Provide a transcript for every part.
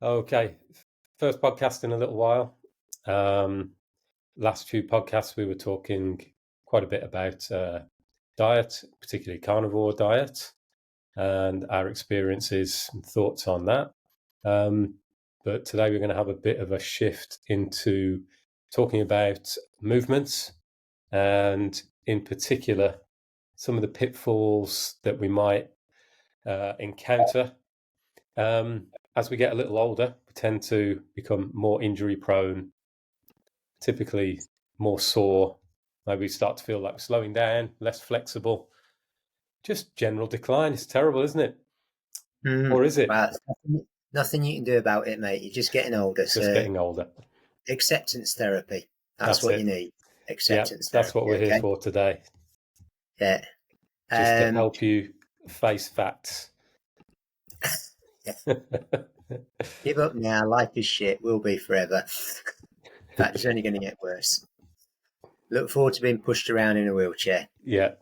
Okay, first podcast in a little while. Last few podcasts we were talking quite a bit about diet, particularly carnivore diet, and our experiences and thoughts on that. But today we're going to have a bit of a shift into talking about movements and in particular some of the pitfalls that we might encounter. As we get a little older, we tend to become more injury prone, typically more sore. Maybe we start to feel like we're slowing down, less flexible. Just general decline. It's terrible, isn't it? Or is it? Well, nothing you can do about it, mate. You're just getting older. Just So getting older. acceptance therapy. That's That's what you it. need. Yeah, Acceptance that's what therapy. we're here Okay. for today. Yeah. Just to Um, help you face facts. Give up now. Life is shit. Will be forever. In fact, it's only going to get worse. Look forward to being pushed around in a wheelchair. Yeah,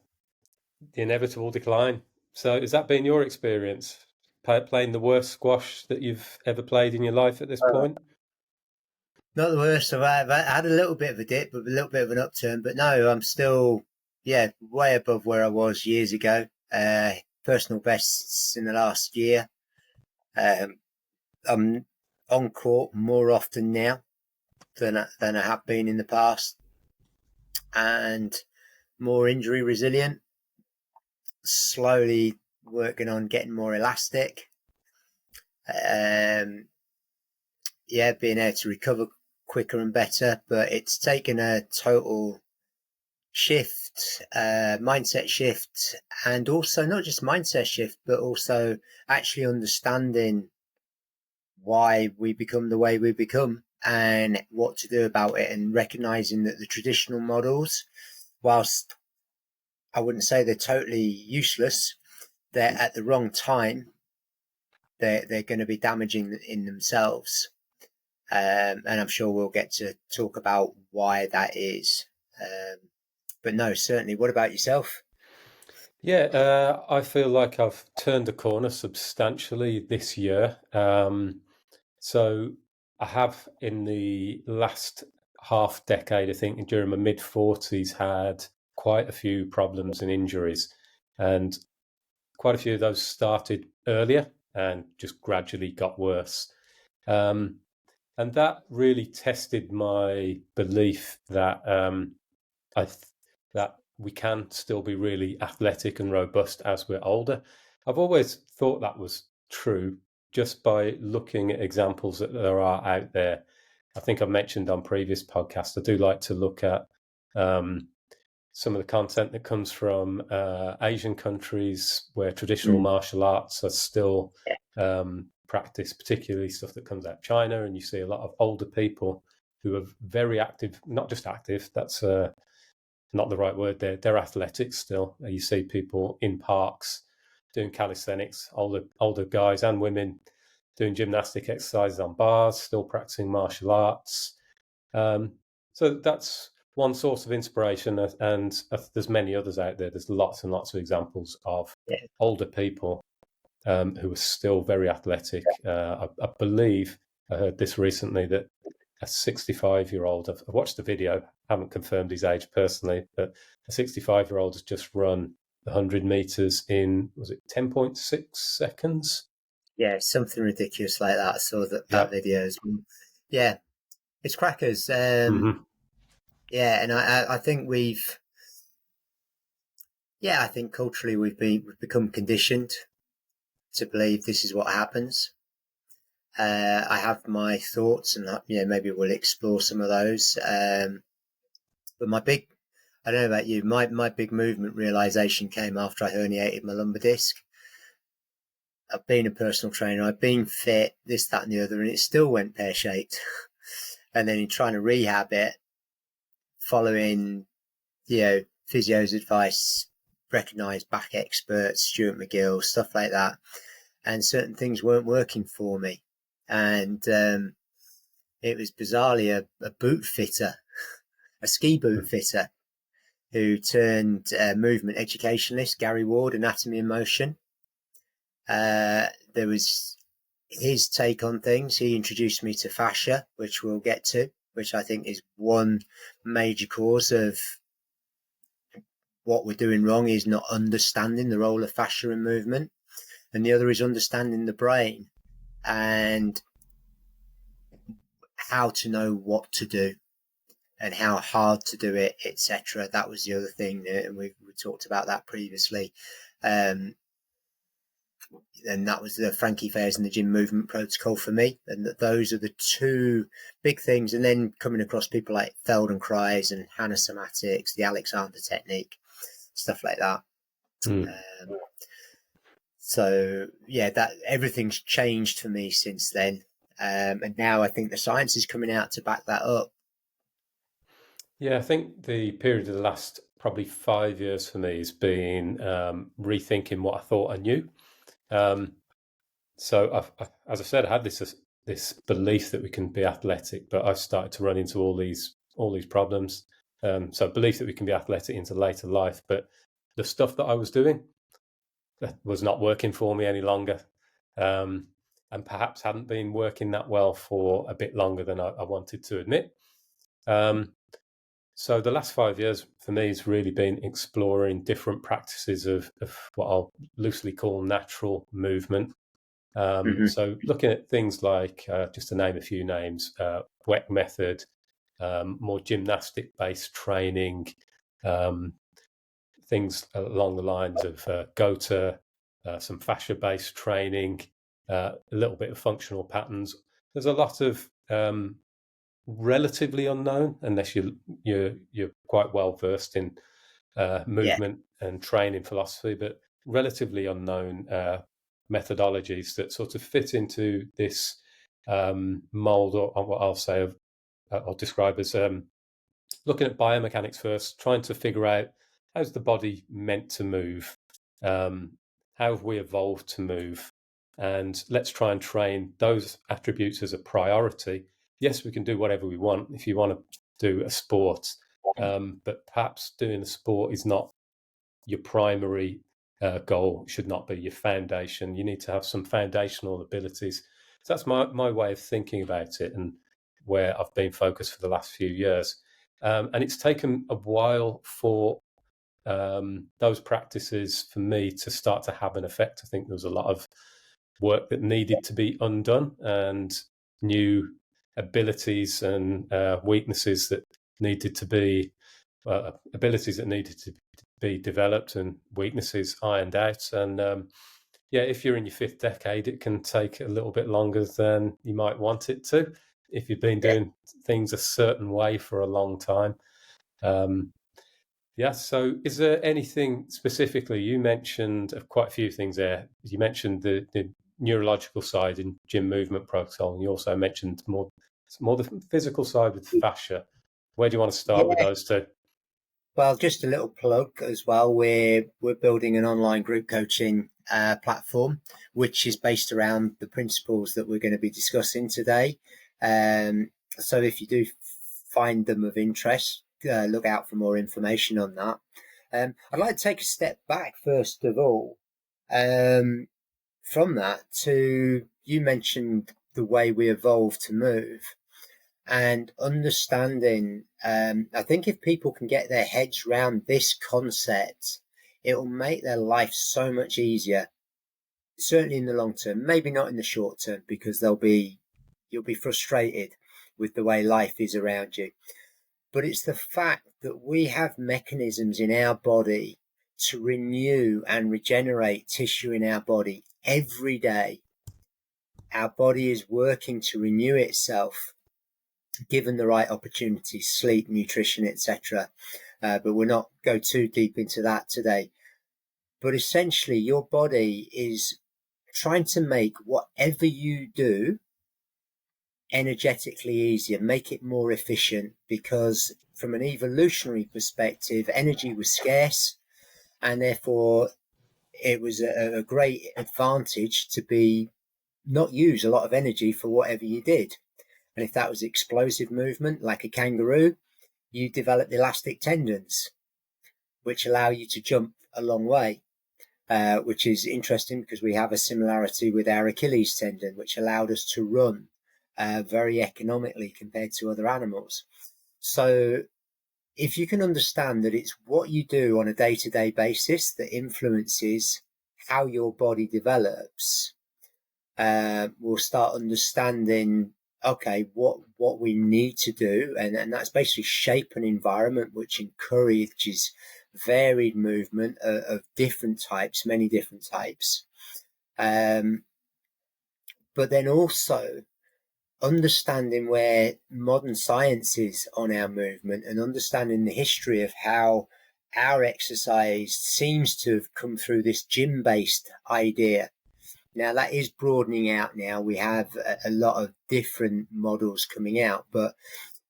the inevitable decline. So has that been your experience, playing the worst squash that you've ever played in your life at this point? Not the worst. I've had a little bit of a dip, but a little bit of an upturn. But no, I'm still, way above where I was years ago. Personal bests in the last year. I'm on court more often now than I have been in the past, and more injury resilient. Slowly working on getting more elastic. Being able to recover quicker and better, but it's taken a total shift, mindset shift, and also not just mindset shift, but also actually understanding why we become the way we become and what to do about it, and recognizing that the traditional models, whilst I wouldn't say they're totally useless, they're at the wrong time. They're going to be damaging in themselves. And I'm sure we'll get to talk about why that is. But no, certainly. What about yourself? Yeah, I feel like I've turned a corner substantially this year. So I have, in the last half decade, I think during my mid-40s, had quite a few problems and injuries. And quite a few of those started earlier and just gradually got worse. And that really tested my belief that that we can still be really athletic and robust as we're older. I've always thought that was true just by looking at examples that there are out there. I think I've mentioned on previous podcasts, I do like to look at some of the content that comes from Asian countries where traditional martial arts are still practiced, particularly stuff that comes out of China. And you see a lot of older people who are very active, not just active, that's not the right word there. They're athletic still. You see people in parks doing calisthenics, older guys and women doing gymnastic exercises on bars, still practicing martial arts. So that's one source of inspiration, and there's many others out there. There's lots and lots of examples of older people who are still very athletic. I believe I heard this recently that a 65-year-old, I've watched the video, haven't confirmed his age personally, but a 65-year-old has just run 100 meters in, was it 10.6 seconds? Yeah, something ridiculous like that. I saw that video as well. Yeah, it's crackers. Yeah, and I think I think culturally we've become conditioned to believe this is what happens. I have my thoughts, and maybe we'll explore some of those. But I don't know about you, my big movement realization came after I herniated my lumbar disc. I've been a personal trainer, I've been fit, this, that, and the other, and it still went pear-shaped. And then in trying to rehab it, following, physio's advice, recognised back experts, Stuart McGill, stuff like that, and certain things weren't working for me. And it was bizarrely a boot fitter, a ski boot fitter, who turned movement educationalist, Gary Ward, Anatomy in Motion. There was his take on things. He introduced me to fascia, which we'll get to, which I think is one major cause of what we're doing wrong, is not understanding the role of fascia in movement. And the other is understanding the brain and how to know what to do and how hard to do it, etc. That was the other thing, and we talked about that previously. And that was the Frankie Fairs and the gym movement protocol for me. And those are the two big things. And then coming across people like Feldenkrais and Hannah Somatics, the Alexander technique, stuff like that. So yeah, that everything's changed for me since then. And now I think the science is coming out to back that up. Yeah, I think the period of the last probably 5 years for me has been rethinking what I thought I knew. So, as I said, I had this belief that we can be athletic, but I started to run into all these problems. So, belief that we can be athletic into later life, but the stuff that I was doing that was not working for me any longer, and perhaps hadn't been working that well for a bit longer than I wanted to admit. So the last 5 years for me has really been exploring different practices of what I'll loosely call natural movement. So looking at things like, just to name a few names, WEC method, more gymnastic-based training, things along the lines of GOTA, some fascia-based training, a little bit of functional patterns. There's a lot of relatively unknown, unless you're quite well versed in movement and training philosophy, but relatively unknown methodologies that sort of fit into this mold, or what I'll describe as looking at biomechanics first, trying to figure out how's the body meant to move, how have we evolved to move, and let's try and train those attributes as a priority. Yes, we can do whatever we want if you want to do a sport, but perhaps doing a sport is not your primary goal, should not be your foundation. You need to have some foundational abilities. So that's my way of thinking about it, and where I've been focused for the last few years. And it's taken a while for those practices for me to start to have an effect. I think there was a lot of work that needed to be undone, and new abilities and weaknesses that needed to be abilities that needed to be developed and weaknesses ironed out. And yeah, if you're in your fifth decade, it can take a little bit longer than you might want it to if you've been doing things a certain way for a long time. Yeah, so is there anything specifically, you mentioned quite a few things there. You mentioned the neurological side in gym movement protocol, and you also mentioned more the physical side with fascia. Where do you want to start with those two? Well, just a little plug as well. We're building an online group coaching platform, which is based around the principles that we're going to be discussing today. So if you do find them of interest, look out for more information on that. I'd like to take a step back first of all, from that to, you mentioned the way we evolved to move. And understanding, I think if people can get their heads around this concept, it will make their life so much easier. Certainly in the long term, maybe not in the short term, because you'll be frustrated with the way life is around you. But it's the fact that we have mechanisms in our body to renew and regenerate tissue in our body every day. Our body is working to renew itself, given the right opportunities, sleep, nutrition, etc. But we'll not go too deep into that today. But essentially, your body is trying to make whatever you do energetically easier, make it more efficient, because from an evolutionary perspective, energy was scarce, and therefore it was a great advantage to be not use a lot of energy for whatever you did. And if that was explosive movement, like a kangaroo, you develop elastic tendons, which allow you to jump a long way. which is interesting because we have a similarity with our Achilles tendon, which allowed us to run very economically compared to other animals. So if you can understand that it's what you do on a day-to-day basis that influences how your body develops, we'll start understanding, okay, what we need to do, and that's basically shape an environment which encourages varied movement of different types, many different types. But then also understanding where modern science is on our movement and understanding the history of how our exercise seems to have come through this gym-based idea. Now that is broadening out now. We have a lot of different models coming out, but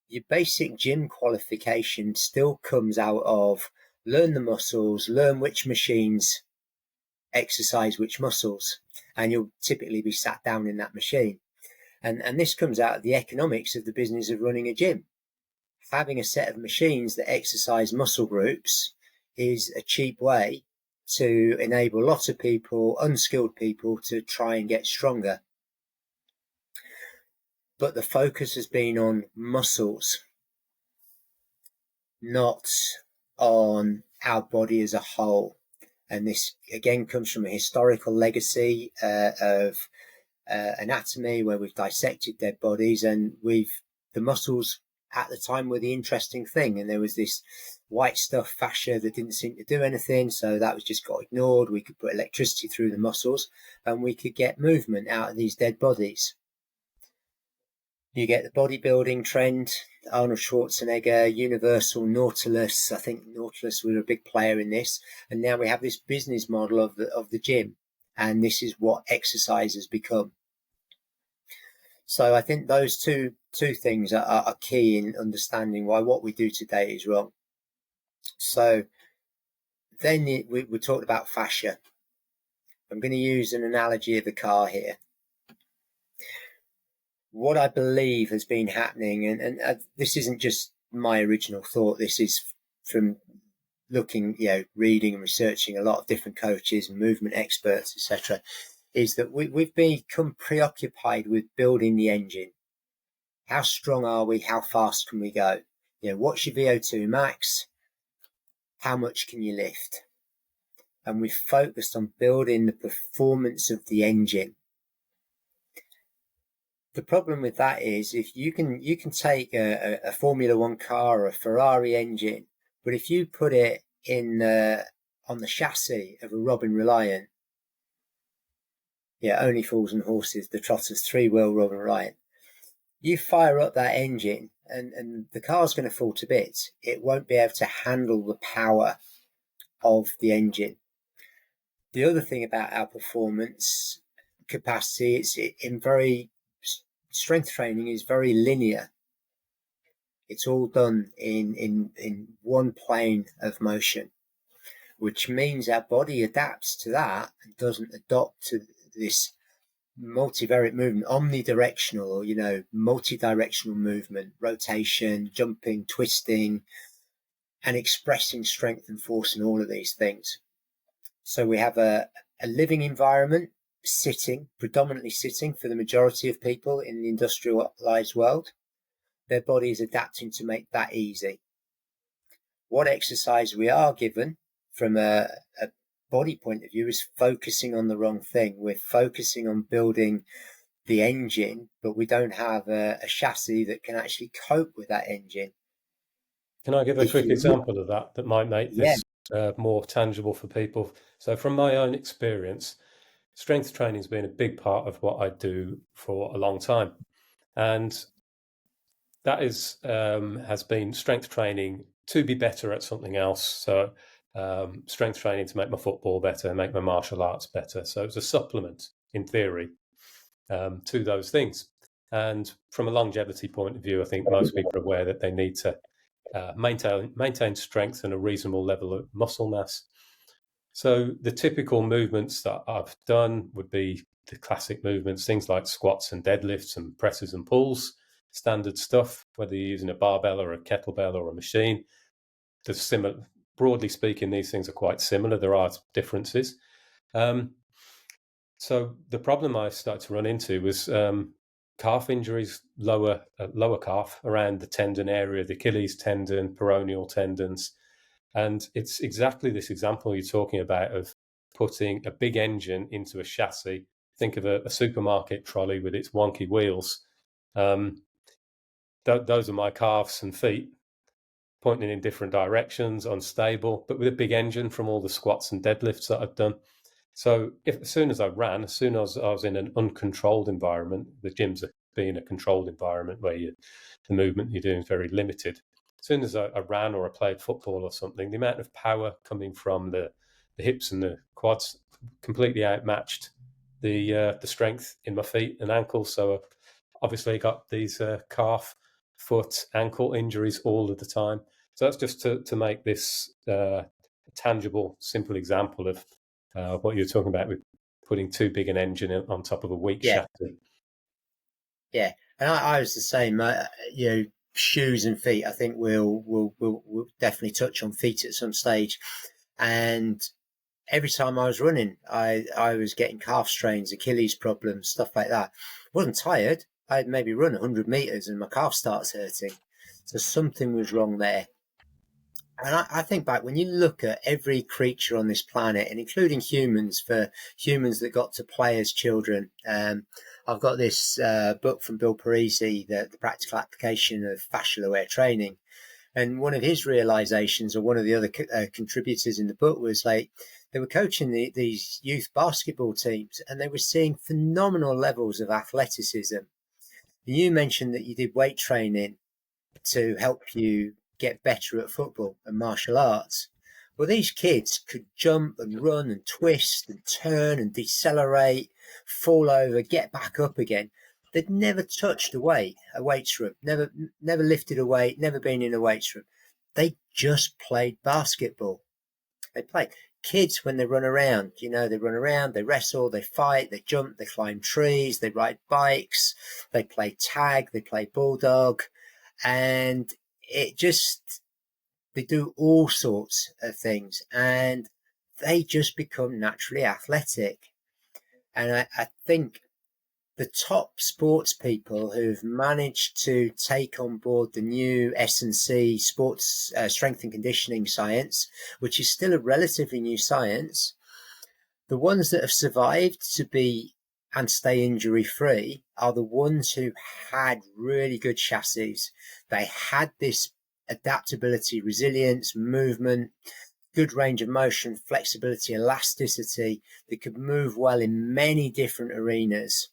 your basic gym qualification still comes out of learn the muscles, learn which machines exercise which muscles, and you'll typically be sat down in that machine. And this comes out of the economics of the business of running a gym. Having a set of machines that exercise muscle groups is a cheap way to enable lots of people, unskilled people, to try and get stronger. But the focus has been on muscles, not on our body as a whole. And this again comes from a historical legacy of anatomy, where we've dissected dead bodies, and the muscles at the time were the interesting thing, and there was this white stuff fascia that didn't seem to do anything, so that was just got ignored. We could put electricity through the muscles and we could get movement out of these dead bodies. You get the bodybuilding trend, Arnold Schwarzenegger, Universal, Nautilus. I think Nautilus was a big player in this, and now we have this business model of the gym, and this is what exercise has become. So I think those two things are key in understanding why what we do today is wrong. So then we talked about fascia. I'm going to use an analogy of the car here. What I believe has been happening, and this isn't just my original thought, this is from looking, reading and researching a lot of different coaches and movement experts, etc., is that we've become preoccupied with building the engine. How strong are we? How fast can we go? What's your VO2 max? How much can you lift? And we've focused on building the performance of the engine. The problem with that is, if you can take a Formula One car or a Ferrari engine, but if you put it in on the chassis of a Robin Reliant, only fools and horses, the Trotters, three-wheel Robin Reliant, you fire up that engine and the car's going to fall to bits. It won't be able to handle the power of the engine. The other thing about our performance capacity, strength training is very linear. It's all done in one plane of motion, which means our body adapts to that and doesn't adopt to this multivariate movement, omnidirectional, or multi-directional movement, rotation, jumping, twisting, and expressing strength and force and all of these things. So we have a living environment, predominantly sitting for the majority of people in the industrialized world. Their body is adapting to make that easy. What exercise we are given from a body point of view is focusing on the wrong thing. We're focusing on building the engine, but we don't have a chassis that can actually cope with that engine. Can I give a quick example of that might make this more tangible for people? So from my own experience, strength training has been a big part of what I do for a long time. And that has been strength training to be better at something else. So strength training to make my football better, make my martial arts better. So it's a supplement, in theory, to those things. And from a longevity point of view, I think most people are aware that they need to maintain strength and a reasonable level of muscle mass. So the typical movements that I've done would be the classic movements, things like squats and deadlifts and presses and pulls, standard stuff, whether you're using a barbell or a kettlebell or a machine. Broadly speaking, these things are quite similar. There are differences. Um, so the problem I started to run into was calf injuries, lower calf around the tendon area, the Achilles tendon, peroneal tendons, and it's exactly this example you're talking about of putting a big engine into a chassis. Think of a supermarket trolley with its wonky wheels. Um, those are my calves and feet pointing in different directions, unstable, but with a big engine from all the squats and deadlifts that I've done. So as soon as I ran, as soon as I was in an uncontrolled environment, the gyms are being a controlled environment where the movement you're doing is very limited. As soon as I ran or I played football or something, the amount of power coming from the hips and the quads completely outmatched the strength in my feet and ankles. So I obviously got these calf, foot, ankle injuries all of the time. So that's just to make this a tangible, simple example of what you're talking about with putting too big an engine on top of a weak Yeah, chassis. yeah. And I was the same. Shoes and feet. I think we'll definitely touch on feet at some stage. And every time I was running, I was getting calf strains, Achilles problems, stuff like that. Wasn't tired. I'd maybe run 100 meters and my calf starts hurting. So something was wrong there. And I think back when you look at every creature on this planet, and including humans, for humans that got to play as children. I've got this book from Bill Parisi, the practical application of fascial aware training. And one of his realizations, or one of the other contributors in the book, was like they were coaching these youth basketball teams, and they were seeing phenomenal levels of athleticism. And you mentioned that you did weight training to help you get better at football and martial arts. Well, these kids could jump and run and twist and turn and decelerate, fall over, get back up again. They'd never touched a weights room, never lifted a weight, never been in a weights room. They just played basketball. They play. Kids, when they run around, they run around, they wrestle, they fight, they jump, they climb trees, they ride bikes, they play tag, they play bulldog, and it just, they do all sorts of things, and they just become naturally athletic. And I think the top sports people who've managed to take on board the new S&C sports strength and conditioning science, which is still a relatively new science, the ones that have survived to be and stay injury free are the ones who had really good chassis. They had this adaptability, resilience, movement, good range of motion, flexibility, elasticity. They could move well in many different arenas.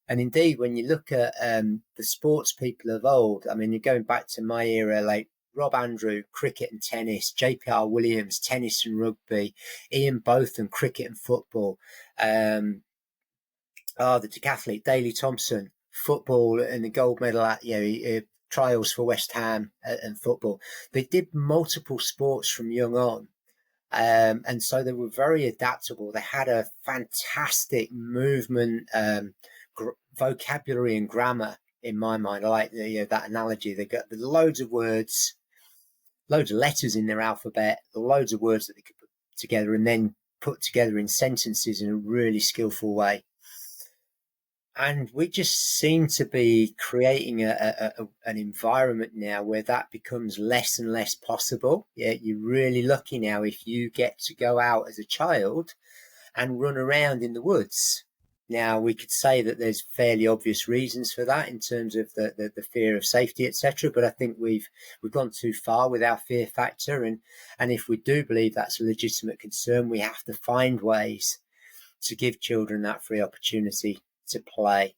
And indeed, when you look at the sports people of old, I mean, you're going back to my era, like Rob Andrew, cricket and tennis, JPR Williams, tennis and rugby, Ian Botham, cricket and football, the decathlete, Daley Thompson, football and the gold medal at, trials for West Ham and football. They did multiple sports from young on. And so they were very adaptable. They had a fantastic movement, vocabulary and grammar in my mind. I like that analogy. They got loads of words, loads of letters in their alphabet, loads of words that they could put together and then put together in sentences in a really skillful way. And we just seem to be creating an environment now where that becomes less and less possible. Yeah, you're really lucky now if you get to go out as a child and run around in the woods. Now, we could say that there's fairly obvious reasons for that in terms of the fear of safety, etc. But I think we've gone too far with our fear factor. And if we do believe that's a legitimate concern, we have to find ways to give children that free opportunity to play.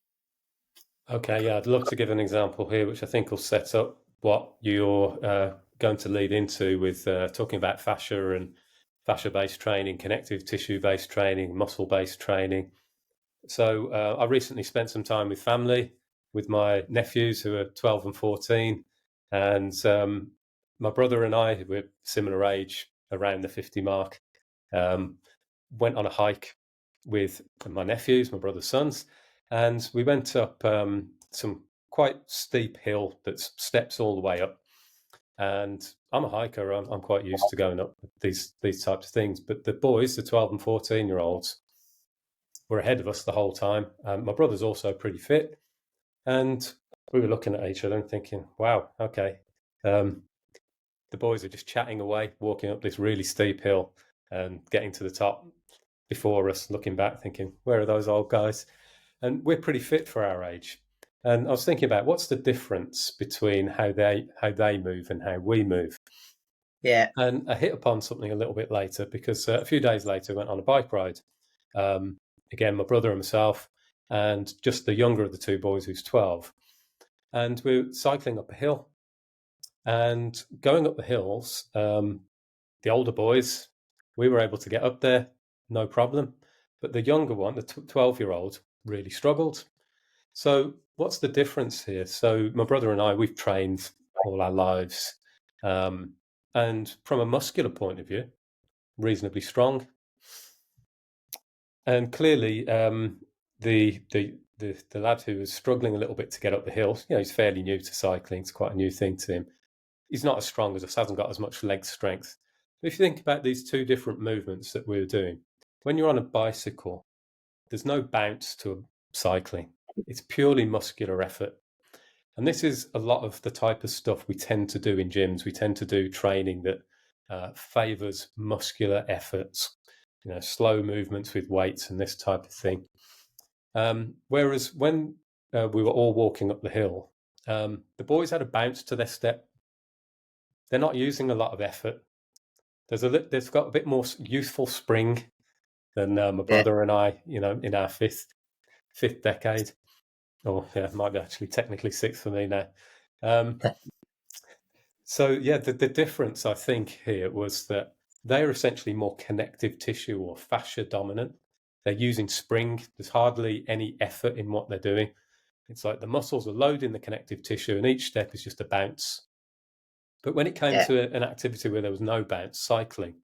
Okay, yeah, I'd love to give an example here, which I think will set up what you're going to lead into with talking about fascia and fascia-based training, connective tissue-based training, muscle-based training. So I recently spent some time with family, with my nephews who are 12 and 14, and my brother and I, we're similar age, around the 50 mark, went on a hike with my nephews, my brother's sons, and we went up some quite steep hill that steps all the way up. And I'm a hiker. I'm quite used to going up these types of things. But the boys, the 12 and 14-year-olds, were ahead of us the whole time. My brother's also pretty fit, and we were looking at each other and thinking, "Wow, okay." The boys are just chatting away, walking up this really steep hill and getting to the top before us, looking back, thinking, "Where are those old guys?" And we're pretty fit for our age. And I was thinking about what's the difference between how they move and how we move. Yeah, And I hit upon something a little bit later because a few days later, I went on a bike ride. Um, Again, my brother and myself, and just the younger of the two boys, who's 12. And we were cycling up a hill. And going up the hills, the older boys, we were able to get up there, no problem. But the younger one, the 12-year-old, really struggled. So what's the difference here? So my brother and I, we've trained all our lives. And from a muscular point of view, reasonably strong. And clearly, the lad who was struggling a little bit to get up the hill, he's fairly new to cycling. It's quite a new thing to him. He's not as strong as us, hasn't got as much leg strength. If you think about these two different movements that we're doing, when you're on a bicycle, there's no bounce to cycling. It's purely muscular effort. And this is a lot of the type of stuff we tend to do in gyms. We tend to do training that favors muscular efforts, slow movements with weights and this type of thing. Whereas when we were all walking up the hill, the boys had a bounce to their step. They're not using a lot of effort. There's got a bit more youthful spring than my yeah, brother and I, in our fifth decade. Or yeah, it might be actually technically sixth for me now. So yeah, the difference I think here was that they are essentially more connective tissue or fascia dominant. They're using spring. There's hardly any effort in what they're doing. It's like the muscles are loading the connective tissue, and each step is just a bounce. But when it came yeah, to an activity where there was no bounce, cycling,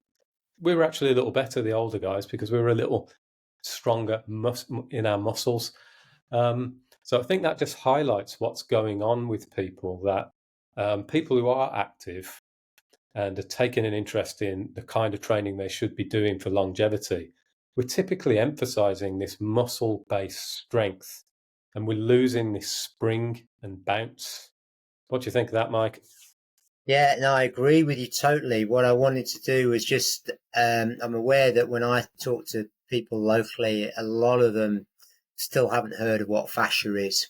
we were actually a little better, the older guys, because we were a little stronger in our muscles. So I think that just highlights what's going on with people, that people who are active and are taking an interest in the kind of training they should be doing for longevity, we're typically emphasizing this muscle-based strength, and we're losing this spring and bounce. What do you think of that, Mike? yeah. No, I agree with you totally. What I wanted to do was just, I'm aware that when I talk to people locally, a lot of them still haven't heard of what fascia is.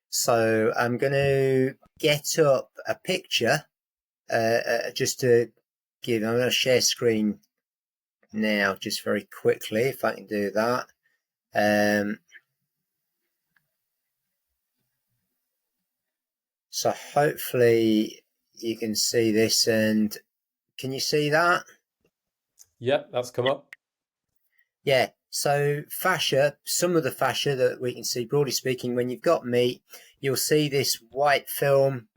So I'm going to get up a picture, just to give, I'm going to share screen now, just very quickly, if I can do that. Um, so hopefully you can see this, and can you see that? Yeah, that's come up. Yeah. So fascia, some of the fascia that we can see, broadly speaking, when you've got meat, you'll see this white film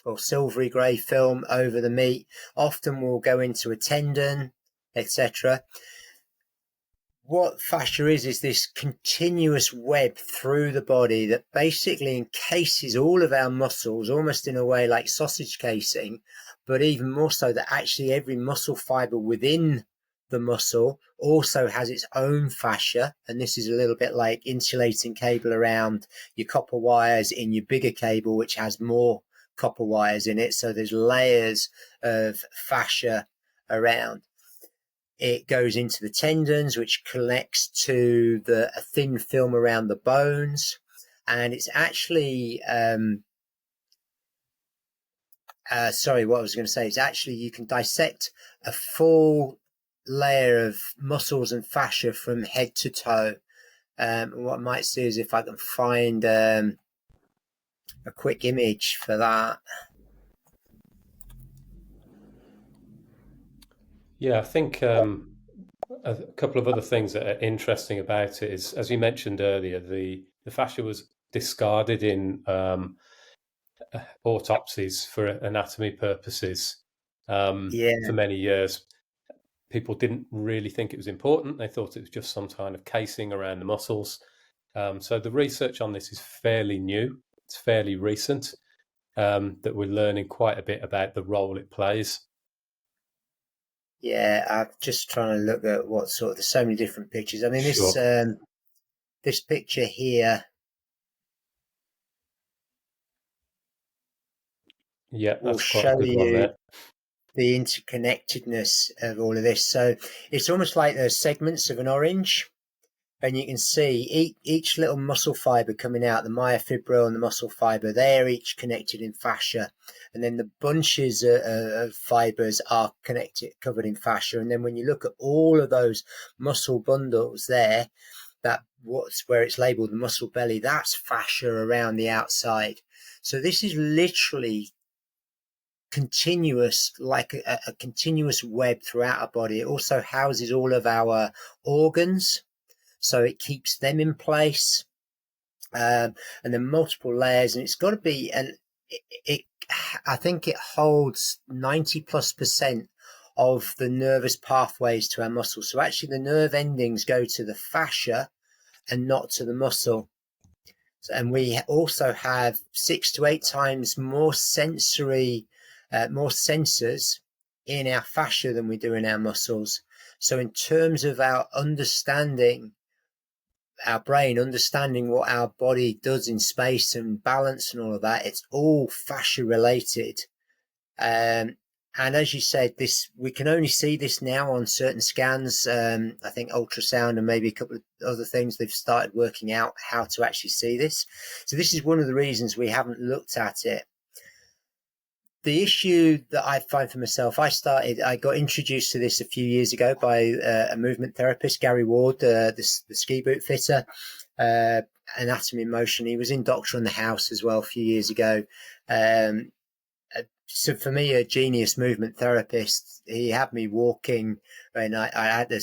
or silvery grey film over the meat. Often will go into a tendon, etc. What fascia is this continuous web through the body that basically encases all of our muscles, almost in a way like sausage casing, but even more so that actually every muscle fiber within the muscle also has its own fascia. And this is a little bit like insulating cable around your copper wires in your bigger cable, which has more copper wires in it. So there's layers of fascia around. It goes into the tendons, which connects to a thin film around the bones. And it's actually, sorry, what I was going to say is actually you can dissect a full layer of muscles and fascia from head to toe. What I might see is if I can find a quick image for that. Yeah, I think a couple of other things that are interesting about it is, as you mentioned earlier, the fascia was discarded in autopsies for anatomy purposes Yeah, for many years. People didn't really think it was important. They thought it was just some kind of casing around the muscles. So the research on this is fairly new. It's fairly recent. that we're learning quite a bit about the role it plays. Yeah, I'm just trying to look at what sort of. There's so many different pictures. I mean, Sure. this picture here Yeah, will that's quite a show good one you there. the interconnectedness of all of this. So it's almost like the segments of an orange, and you can see each little muscle fiber coming out, the myofibril and the muscle fiber, they're each connected in fascia. And then the bunches of fibers are connected, covered in fascia. And then when you look at all of those muscle bundles there, that what's where it's labeled the muscle belly, that's fascia around the outside. So this is literally continuous, like a continuous web throughout our body. It also houses all of our organs, so it keeps them in place. And then multiple layers, and it's got to be, and it I think it holds 90+% of the nervous pathways to our muscles. So actually the nerve endings go to the fascia and not to the muscle. And we also have 6 to 8 times more more sensors in our fascia than we do in our muscles. So in terms of our understanding, our brain understanding what our body does in space and balance and all of that, it's all fascia related. Um, and as you said, this we can only see this now on certain scans. I think ultrasound and maybe a couple of other things, they've started working out how to actually see this. So this is one of the reasons we haven't looked at it. The issue that I find for myself, I got introduced to this a few years ago by a movement therapist, Gary Ward, the ski boot fitter, Anatomy in Motion. He was in Doctor on the House as well a few years ago. So for me, a genius movement therapist. He had me walking, and I had to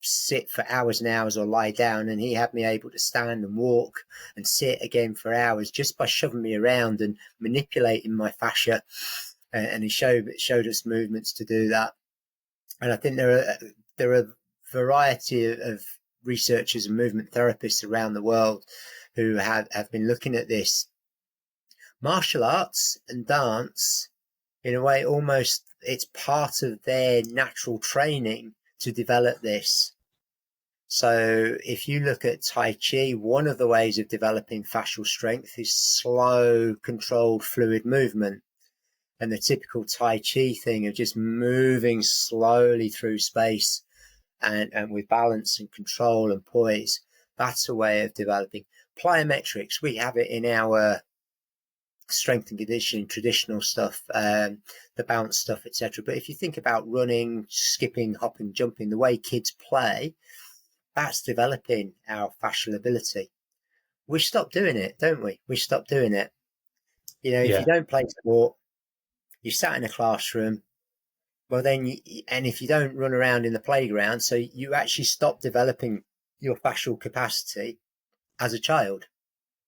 sit for hours and hours or lie down, and he had me able to stand and walk and sit again for hours just by shoving me around and manipulating my fascia. And he showed us movements to do that. And I think there are a variety of researchers and movement therapists around the world who have been looking at this. Martial arts and dance, in a way, almost it's part of their natural training to develop this. So if you look at Tai Chi, one of the ways of developing fascial strength is slow, controlled, fluid movement. And the typical Tai Chi thing of just moving slowly through space and with balance and control and poise, that's a way of developing. Plyometrics, we have it in our strength and conditioning, traditional stuff, the bounce stuff, etc. But if you think about running, skipping, hopping, jumping, the way kids play, that's developing our fascial ability. We stop doing it, don't we? We stop doing it. You know, if you Yeah, don't play sport, you sat in a classroom, well then, and if you don't run around in the playground, so you actually stop developing your fascial capacity as a child,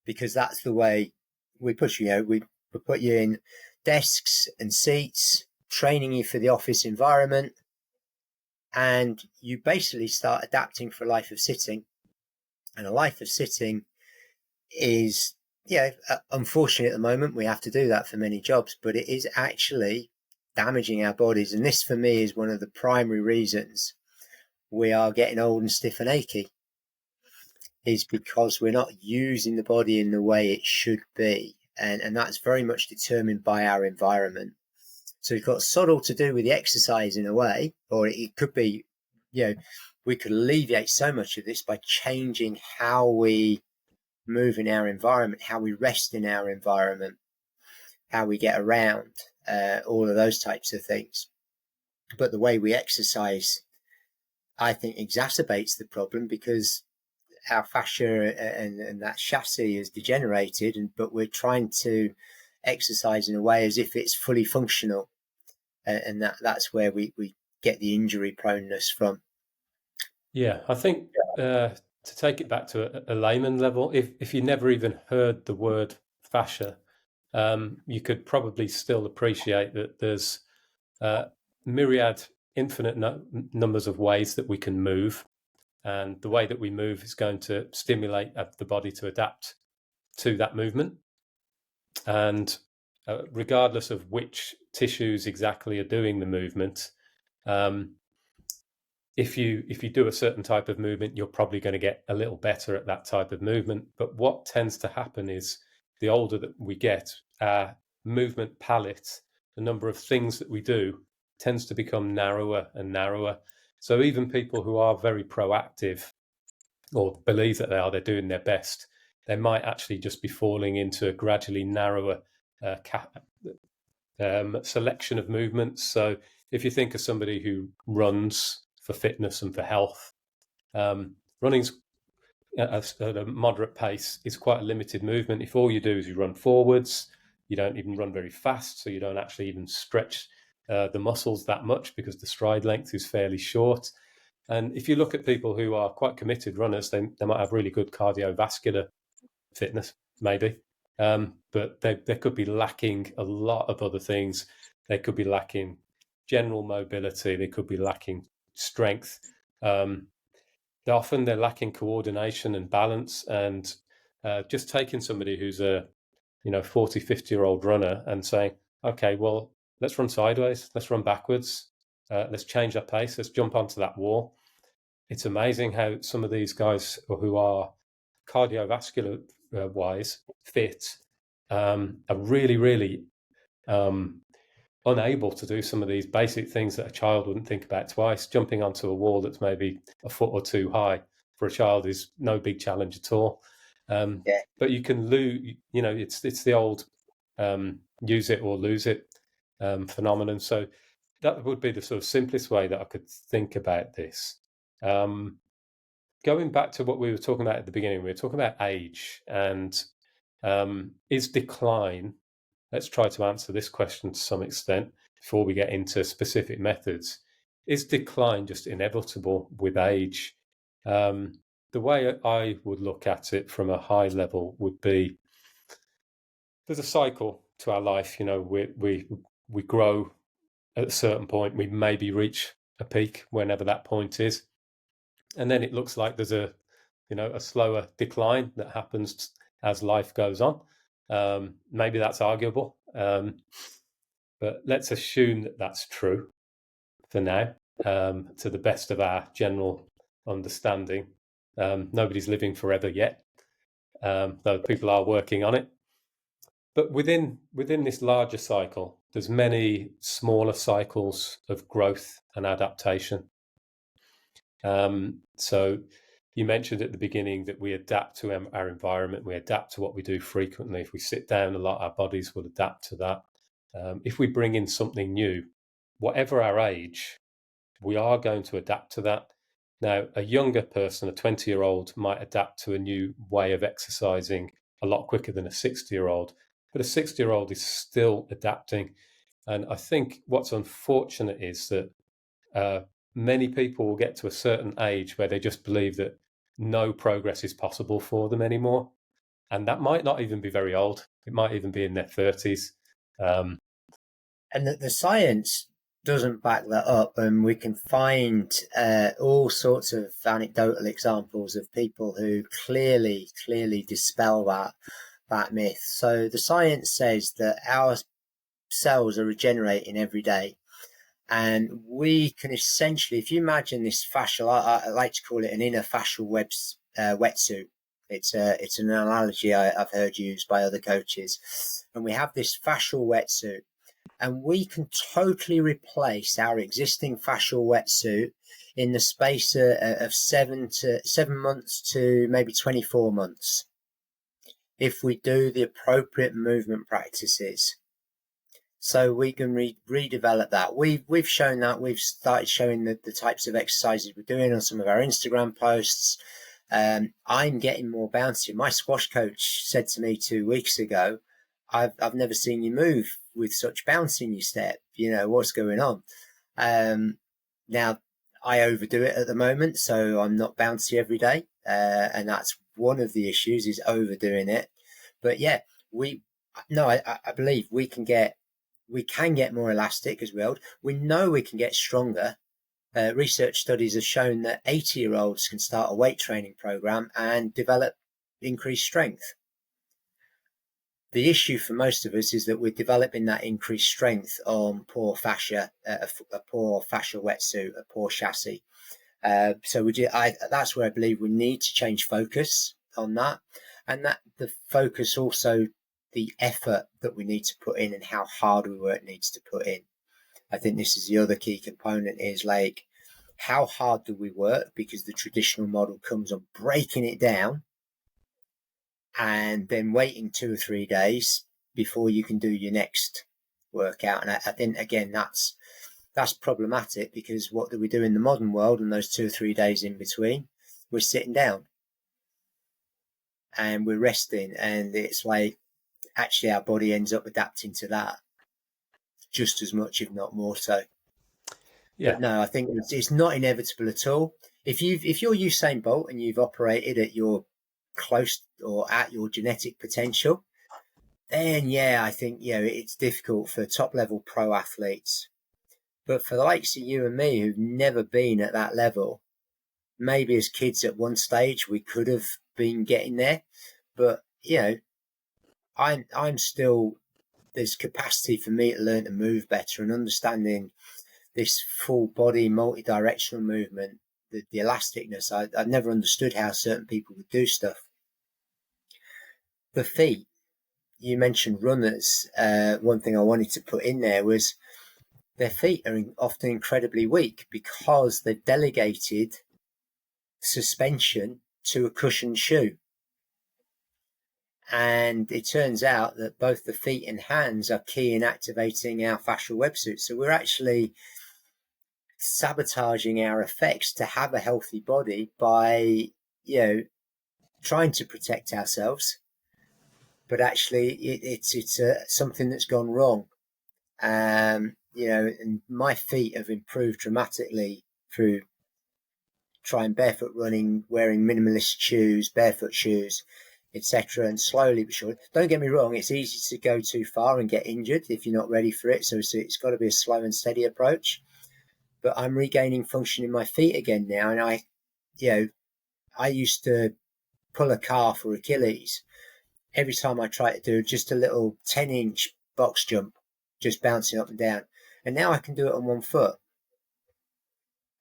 because that's the way we push you. You know, we put you in desks and seats, training you for the office environment, and you basically start adapting for a life of sitting. And a life of sitting is, unfortunately at the moment we have to do that for many jobs, but it is actually damaging our bodies. And this for me is one of the primary reasons we are getting old and stiff and achy, is because we're not using the body in the way it should be. And that's very much determined by our environment. So we've got subtle to do with the exercise in a way, or it could be, we could alleviate so much of this by changing how we move in our environment, how we rest in our environment, how we get around, all of those types of things. But the way we exercise, I think, exacerbates the problem, because our fascia and that chassis is degenerated, but we're trying to exercise in a way as if it's fully functional, and that's where we get the injury proneness from. yeah. I think to take it back to a layman level, if you never even heard the word fascia, you could probably still appreciate that there's uh, myriad, infinite numbers of ways that we can move, and the way that we move is going to stimulate the body to adapt to that movement. And regardless of which tissues exactly are doing the movement. If you do a certain type of movement, you're probably going to get a little better at that type of movement. But what tends to happen is the older that we get, our movement palette, the number of things that we do, tends to become narrower and narrower. So even people who are very proactive or believe that they're doing their best, they might actually just be falling into a gradually narrower selection of movements. So if you think of somebody who runs for fitness and for health, running's at a moderate pace is quite a limited movement. If all you do is you run forwards, you don't even run very fast, so you don't actually even stretch the muscles that much because the stride length is fairly short. And if you look at people who are quite committed runners, they might have really good cardiovascular fitness, maybe. But they could be lacking a lot of other things. They could be lacking general mobility. They could be lacking strength. Often they're lacking coordination and balance. And just taking somebody who's a 40, 50-year-old runner and saying, okay, well, let's run sideways, let's run backwards, let's change our pace, let's jump onto that wall. It's amazing how some of these guys who are cardiovascular wise fit are really, really unable to do some of these basic things that a child wouldn't think about twice. Jumping onto a wall that's maybe a foot or two high for a child is no big challenge at all. Yeah. But you can lose, it's the old use it or lose it phenomenon. So that would be the sort of simplest way that I could think about this. Going back to what we were talking about at the beginning, we were talking about age and is decline. Let's try to answer this question to some extent before we get into specific methods. Is decline just inevitable with age? The way I would look at it from a high level would be there's a cycle to our life. We grow at a certain point. We maybe reach a peak whenever that point is, and then it looks like there's a slower decline that happens as life goes on. Maybe that's arguable, but let's assume that that's true for now, to the best of our general understanding. Nobody's living forever yet, though people are working on it. But within this larger cycle, there's many smaller cycles of growth and adaptation. So you mentioned at the beginning that we adapt to our environment, we adapt to what we do frequently. If we sit down a lot, our bodies will adapt to that. If we bring in something new, whatever our age, we are going to adapt to that. Now, a younger person, a 20-year-old, might adapt to a new way of exercising a lot quicker than a 60-year-old, but a 60-year-old is still adapting. And I think what's unfortunate is that many people will get to a certain age where they just believe that no progress is possible for them anymore. And that might not even be very old. It might even be in their 30s. And the science doesn't back that up, and we can find all sorts of anecdotal examples of people who clearly dispel that myth. So the science says that our cells are regenerating every day, and we can essentially, if you imagine this fascial, I like to call it an inner fascial wetsuit. It's an analogy I've heard used by other coaches, and we have this fascial wetsuit, and we can totally replace our existing fascial wetsuit in the space of 7 months to maybe 24 months if we do the appropriate movement practices. So we can redevelop that. We've shown that. We've started showing the types of exercises we're doing on some of our Instagram posts. I'm getting more bouncy. My squash coach said to me 2 weeks ago, I've never seen you move with such bounce in your step. What's going on? Now I overdo it at the moment, so I'm not bouncy every day. And that's one of the issues, is overdoing it. But yeah, I believe we can get more elastic as well. We know we can get stronger. Research studies have shown that 80-year-olds can start a weight training program and develop increased strength. The issue for most of us is that we're developing that increased strength on poor fascia, a poor fascia wetsuit, a poor chassis. So that's where I believe we need to change focus on that, and that the focus also the effort that we need to put in and how hard we work needs to put in. I think this is the other key component is like how hard do we work, because the traditional model comes on breaking it down and then waiting 2 or 3 days before you can do your next workout. And I think again that's problematic, because what do we do in the modern world in those 2 or 3 days in between? We're sitting down and we're resting, and it's like actually our body ends up adapting to that just as much, if not more so. Yeah. But no, I think it's not inevitable at all. If you're Usain Bolt and you've operated at your close or at your genetic potential, then yeah, I think it's difficult for top level pro athletes. But for the likes of you and me who've never been at that level, maybe as kids at one stage we could have been getting there, but I'm still, there's capacity for me to learn to move better and understanding this full body multi-directional movement, the elasticness. I never understood how certain people would do stuff. The feet, you mentioned runners. One thing I wanted to put in there was their feet are often incredibly weak because they've delegated suspension to a cushioned shoe. And it turns out that both the feet and hands are key in activating our fascial websuit. So we're actually sabotaging our effects to have a healthy body by, trying to protect ourselves. But actually it's something that's gone wrong. And my feet have improved dramatically through trying barefoot running, wearing minimalist shoes, barefoot shoes, etc. And slowly but surely, don't get me wrong, it's easy to go too far and get injured if you're not ready for it. So it's got to be a slow and steady approach. But I'm regaining function in my feet again now. And I used to pull a calf or Achilles every time I try to do just a little 10-inch box jump, just bouncing up and down. And now I can do it on one foot.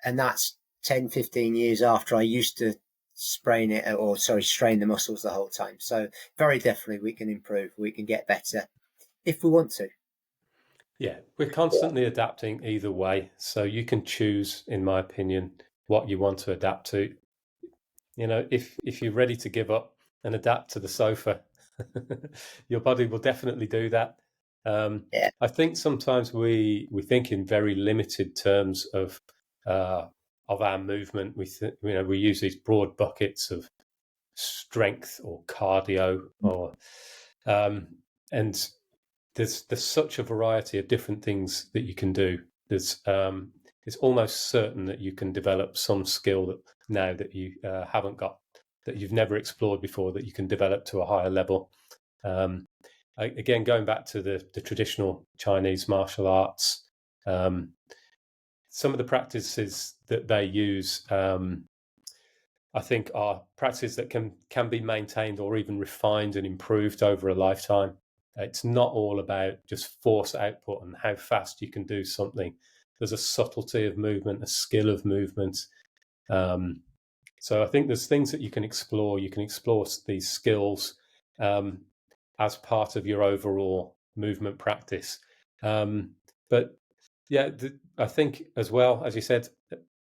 And that's 10, 15 years after I used to strain the muscles the whole time. So very definitely we can improve. We can get better if we want to. Yeah, we're constantly adapting either way. So you can choose, in my opinion, what you want to adapt to. If you're ready to give up and adapt to the sofa, your body will definitely do that. Yeah. I think sometimes we think in very limited terms of our movement. We use these broad buckets of strength or cardio, and there's such a variety of different things that you can do. It's almost certain that you can develop some skill that you haven't got, that you've never explored before, that you can develop to a higher level. Again, going back to the traditional Chinese martial arts, some of the practices that they use, I think, are practices that can be maintained or even refined and improved over a lifetime. It's not all about just force output and how fast you can do something. There's a subtlety of movement, a skill of movement. So I think there's things that you can explore. You can explore these skills as part of your overall movement practice. But yeah, I think as well, as you said,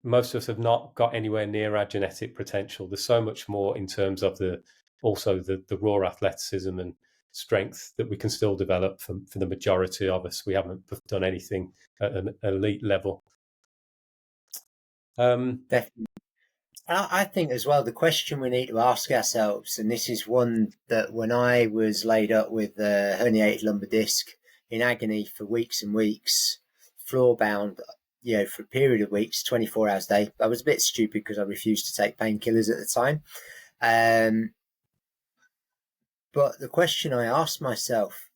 most of us have not got anywhere near our genetic potential. There's so much more in terms of the raw athleticism and strength that we can still develop for the majority of us. We haven't done anything at an elite level. Definitely. I think as well, the question we need to ask ourselves, and this is one that when I was laid up with a herniated lumbar disc in agony for weeks and weeks, floor bound, for a period of weeks, 24 hours a day. I was a bit stupid because I refused to take painkillers at the time. But the question I asked myself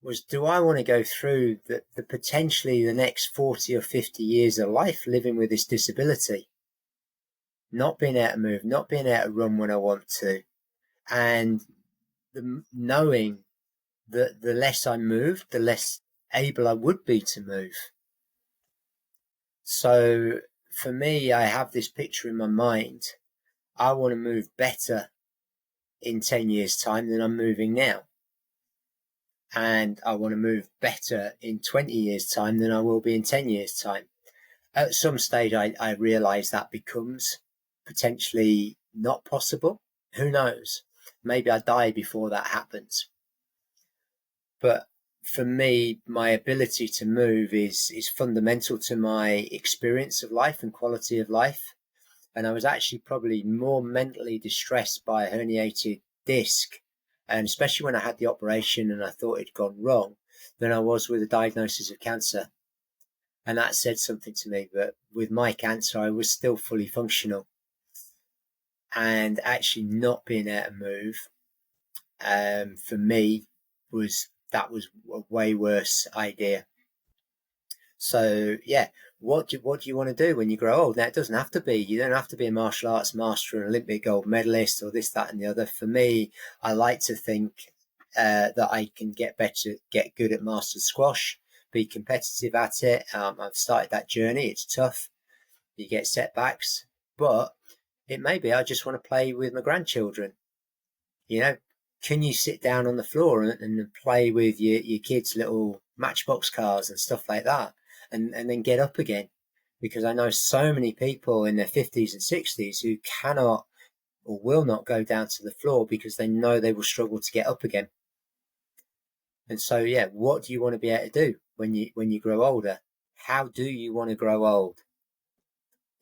was, do I want to go through the potentially the next 40 or 50 years of life living with this disability? Not being able to move, not being able to run when I want to, and knowing the less I moved, the less able I would be to move. So for me, I have this picture in my mind. I want to move better in 10 years' time than I'm moving now. And I want to move better in 20 years' time than I will be in 10 years' time. At some stage, I realize that becomes potentially not possible. Who knows? Maybe I die before that happens. But for me, my ability to move is fundamental to my experience of life and quality of life. And I was actually probably more mentally distressed by a herniated disc, and especially when I had the operation and I thought it'd gone wrong, than I was with a diagnosis of cancer. And that said something to me. But with my cancer, I was still fully functional, and actually not being able to move, for me, was a way worse idea. So yeah, what do you want to do when you grow old? Now, it doesn't have to be, you don't have to be a martial arts master, an Olympic gold medalist, or this, that, and the other. For me, I like to think that I can get good at master squash, be competitive at it. I've started that journey. It's tough. You get setbacks, but it may be I just want to play with my grandchildren. You know, can you sit down on the floor and play with your kids' little matchbox cars and stuff like that, and then get up again? Because I know so many people in their 50s and 60s who cannot or will not go down to the floor because they know they will struggle to get up again. And so, yeah, what do you want to be able to do when you grow older? How do you want to grow old?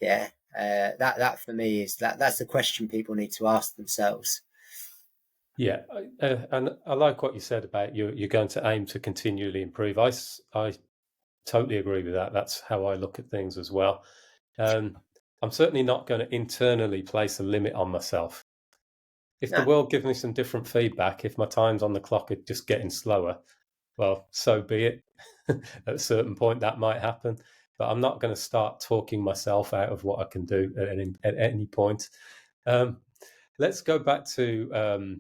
Yeah, that for me that's the question people need to ask themselves. Yeah, and I like what you said about you're going to aim to continually improve. I totally agree with that. That's how I look at things as well. I'm certainly not going to internally place a limit on myself. If the No, world gives me some different feedback, if my time's on the clock are just getting slower, well, so be it. At a certain point, that might happen, but I'm not going to start talking myself out of what I can do at any point. Let's go back to,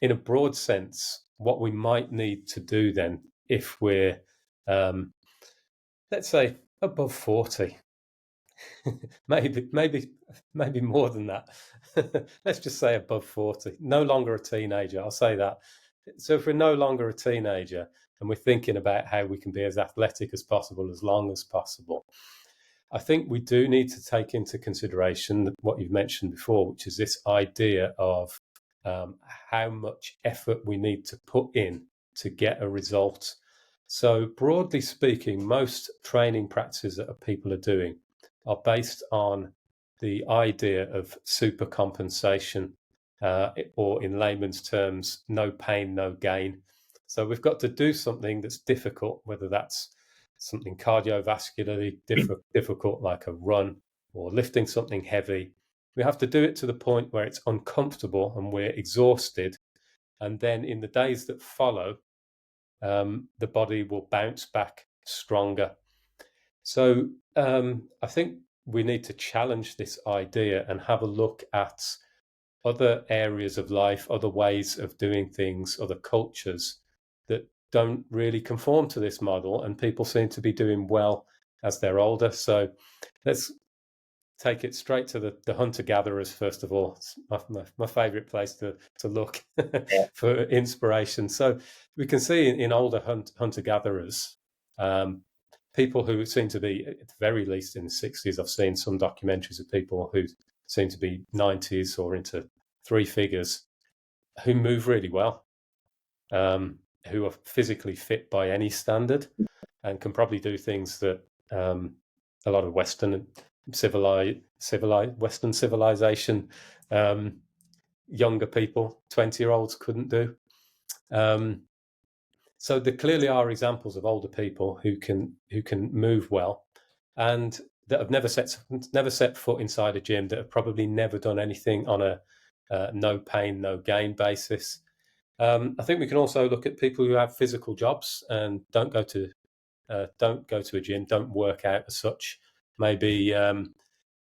in a broad sense, what we might need to do then if we're, um, let's say, above 40. maybe more than that. Let's just say above 40. No longer a teenager. I'll say that. So if we're no longer a teenager and we're thinking about how we can be as athletic as possible, as long as possible, I think we do need to take into consideration what you've mentioned before, which is this idea of how much effort we need to put in to get a result. So broadly speaking, most training practices that people are doing are based on the idea of super compensation, or in layman's terms, no pain, no gain. So we've got to do something that's difficult, whether that's something cardiovascularly difficult like a run or lifting something heavy. We have to do it to the point where it's uncomfortable and we're exhausted. And then in the days that follow, the body will bounce back stronger. So I think we need to challenge this idea and have a look at other areas of life, other ways of doing things, other cultures that don't really conform to this model, and people seem to be doing well as they're older. So let's take it straight to the hunter-gatherers first of all. It's my favorite place to look yeah, for inspiration. So we can see in older hunter-gatherers, people who seem to be, at the very least in the 60s, I've seen some documentaries of people who seem to be 90s or into three figures, who move really well, who are physically fit by any standard, and can probably do things that a lot of Western Western civilization younger people, 20-year-olds, couldn't do. So there clearly are examples of older people who can move well, and that have never set foot inside a gym, that have probably never done anything on a no pain, no gain basis. I think we can also look at people who have physical jobs and don't go to a gym, don't work out as such. Maybe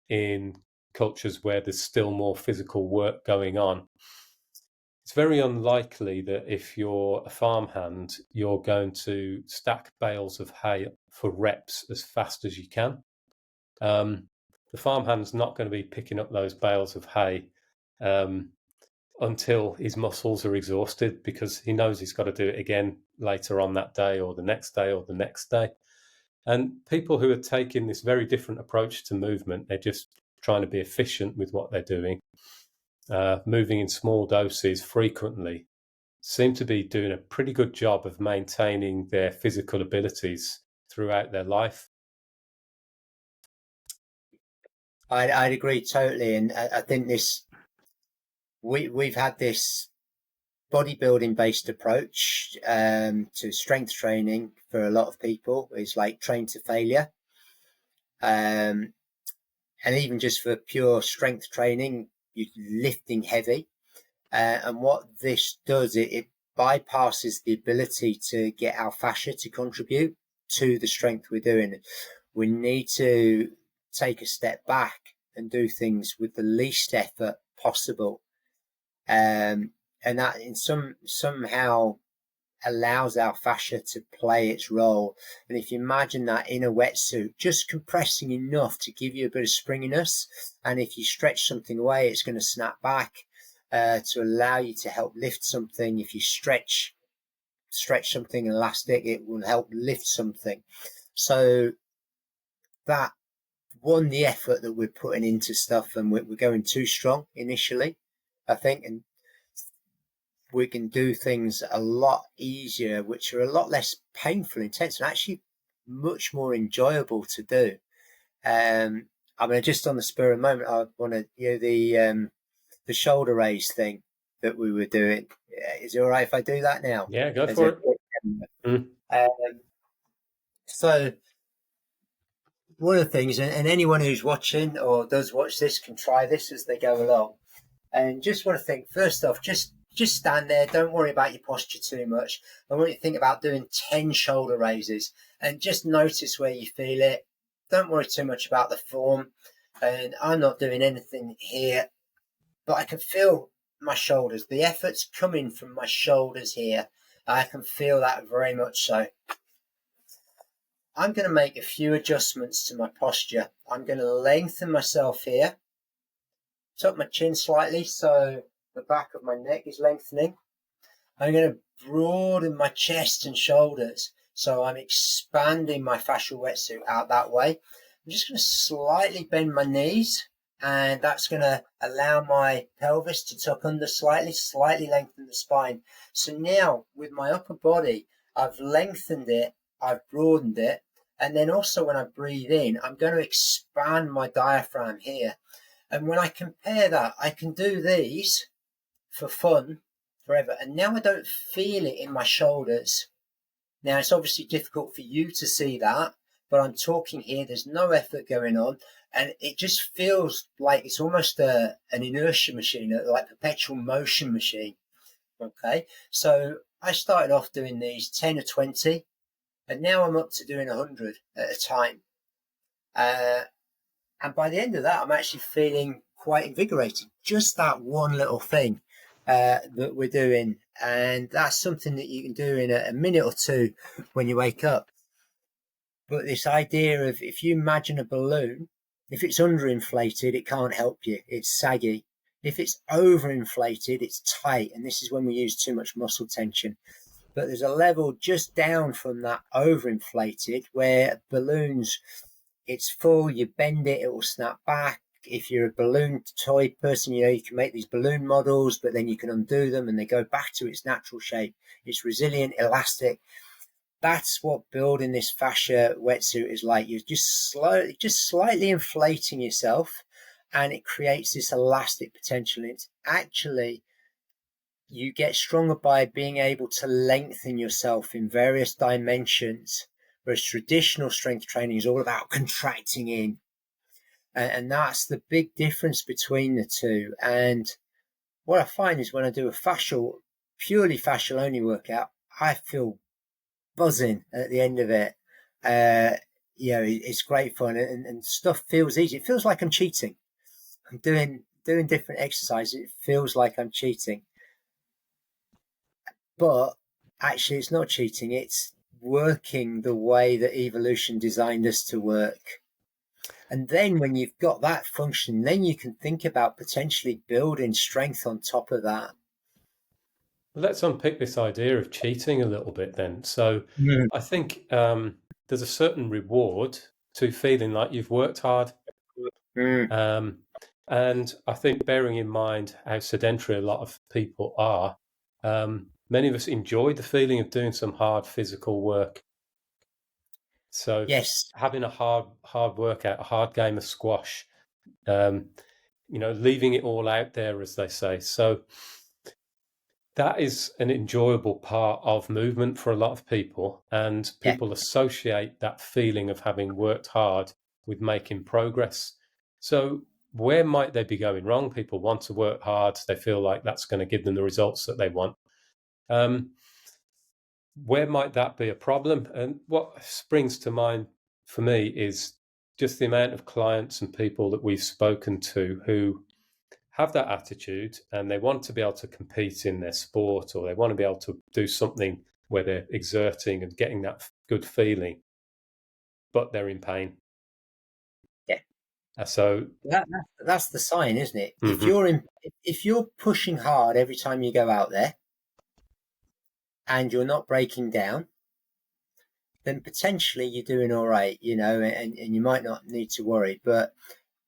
in cultures where there's still more physical work going on. it's very unlikely that if you're a farmhand, you're going to stack bales of hay for reps as fast as you can. The farmhand's not going to be picking up those bales of hay until his muscles are exhausted, because he knows he's got to do it again later on that day or the next day or the next day. And people who are taking this very different approach to movement, they're just trying to be efficient with what they're doing, moving in small doses frequently, seem to be doing a pretty good job of maintaining their physical abilities throughout their life. I'd agree totally, and I think we've had this bodybuilding based approach to strength training for a lot of people. Is like train to failure, and even just for pure strength training, you're lifting heavy. And what this does, it bypasses the ability to get our fascia to contribute to the strength we're doing. We need to take a step back and do things with the least effort possible. And that in somehow allows our fascia to play its role. And if you imagine that in a wetsuit, just compressing enough to give you a bit of springiness, and if you stretch something away, it's going to snap back to allow you to help lift something. If you stretch something elastic, it will help lift something. So that the effort that we're putting into stuff, and we're going too strong initially, I think, and we can do things a lot easier, which are a lot less painful, intense, and actually much more enjoyable to do. I mean, just on the spur of the moment, I want to, the shoulder raise thing that we were doing. Is it all right if I do that now? Yeah, go for it. So one of the things, and anyone who's watching or does watch this can try this as they go along. And just want to think, first off, just stand there. Don't worry about your posture too much. I want you to think about doing 10 shoulder raises and just notice where you feel it. Don't worry too much about the form. And I'm not doing anything here, but I can feel my shoulders. The effort's coming from my shoulders here. I can feel that very much so. I'm going to make a few adjustments to my posture. I'm going to lengthen myself here. Tuck my chin slightly so the back of my neck is lengthening. I'm going to broaden my chest and shoulders, so I'm expanding my fascial wetsuit out that way. I'm just going to slightly bend my knees, and that's going to allow my pelvis to tuck under slightly lengthen the spine. So now with my upper body, I've lengthened it, I've broadened it, and then also when I breathe in, I'm going to expand my diaphragm here. And when I compare that, I can do these for fun forever. And now I don't feel it in my shoulders. Now, it's obviously difficult for you to see that, but I'm talking here. There's no effort going on. And it just feels like it's almost an inertia machine, like perpetual motion machine. Okay. So I started off doing these 10 or 20, and now I'm up to doing 100 at a time. And by the end of that, I'm actually feeling quite invigorated. Just that one little thing that we're doing. And that's something that you can do in a minute or two when you wake up. But this idea of, if you imagine a balloon, if it's underinflated, it can't help you. It's saggy. If it's overinflated, it's tight. And this is when we use too much muscle tension. But there's a level just down from that overinflated where balloons, it's full, you bend it, it will snap back. If you're a balloon toy person, you can make these balloon models, but then you can undo them and they go back to its natural shape. It's resilient, elastic. That's what building this fascia wetsuit is like. You're just slightly inflating yourself, and it creates this elastic potential. It's actually, you get stronger by being able to lengthen yourself in various dimensions. Whereas traditional strength training is all about contracting in. And that's the big difference between the two. And what I find is when I do a purely fascial only workout, I feel buzzing at the end of it. It's great fun, and stuff feels easy. It feels like I'm cheating. I'm doing different exercises. It feels like I'm cheating. but actually it's not cheating, it's working the way that evolution designed us to work. And then when you've got that function, then you can think about potentially building strength on top of that. Let's unpick this idea of cheating a little bit then. So Mm. I think there's a certain reward to feeling like you've worked hard. Mm. Um, and I think bearing in mind how sedentary a lot of people are, many of us enjoy the feeling of doing some hard physical work. So Yes. having a hard workout, a hard game of squash, um, leaving it all out there, as they say. So that is an enjoyable part of movement for a lot of people, and Yeah. people associate that feeling of having worked hard with making progress. So where might they be going wrong? People want to work hard. They feel like that's going to give them the results that they want. Um, where might that be a problem? And what springs to mind for me is just the amount of clients and people that we've spoken to who have that attitude and they want to be able to compete in their sport, or they want to be able to do something where they're exerting and getting that good feeling, but they're in pain. Yeah. So, That's the sign, isn't it? mhm. If you're pushing hard every time you go out there and you're not breaking down, then potentially you're doing all right, and you might not need to worry. But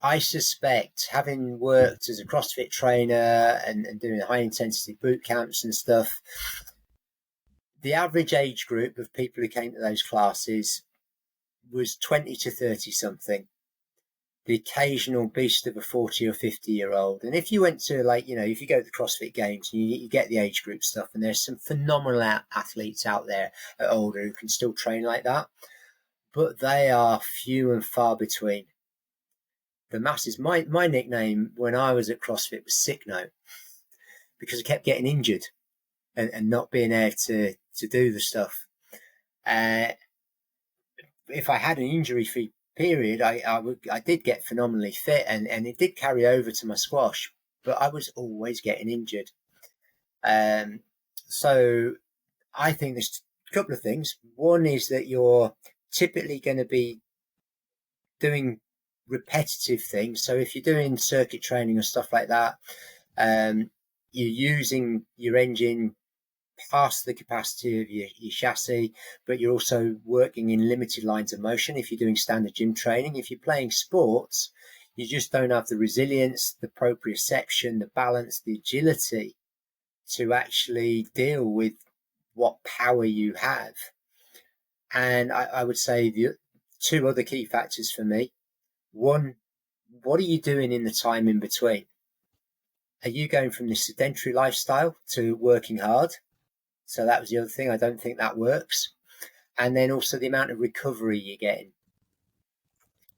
I suspect, having worked as a CrossFit trainer and doing high intensity boot camps and stuff, the average age group of people who came to those classes was 20 to 30 something. The occasional beast of a 40 or 50-year-old. And if you went to, if you go to the CrossFit Games, you get the age group stuff, and there's some phenomenal athletes out there at older who can still train like that. But they are few and far between. The masses. My nickname when I was at CrossFit was Sick Note, because I kept getting injured and not being able to do the stuff. Uh, if I had an injury-free period, I did get phenomenally fit, and it did carry over to my squash, but I was always getting injured. Um, so I think there's a couple of things. One is that you're typically going to be doing repetitive things. So if you're doing circuit training or stuff like that, you're using your engine past the capacity of your chassis, but you're also working in limited lines of motion. If you're doing standard gym training, if you're playing sports, you just don't have the resilience, the proprioception, the balance, the agility to actually deal with what power you have. And I would say the two other key factors for me. One, what are you doing in the time in between? Are you going from this sedentary lifestyle to working hard? So that was the other thing. I don't think that works. And then also the amount of recovery you're getting.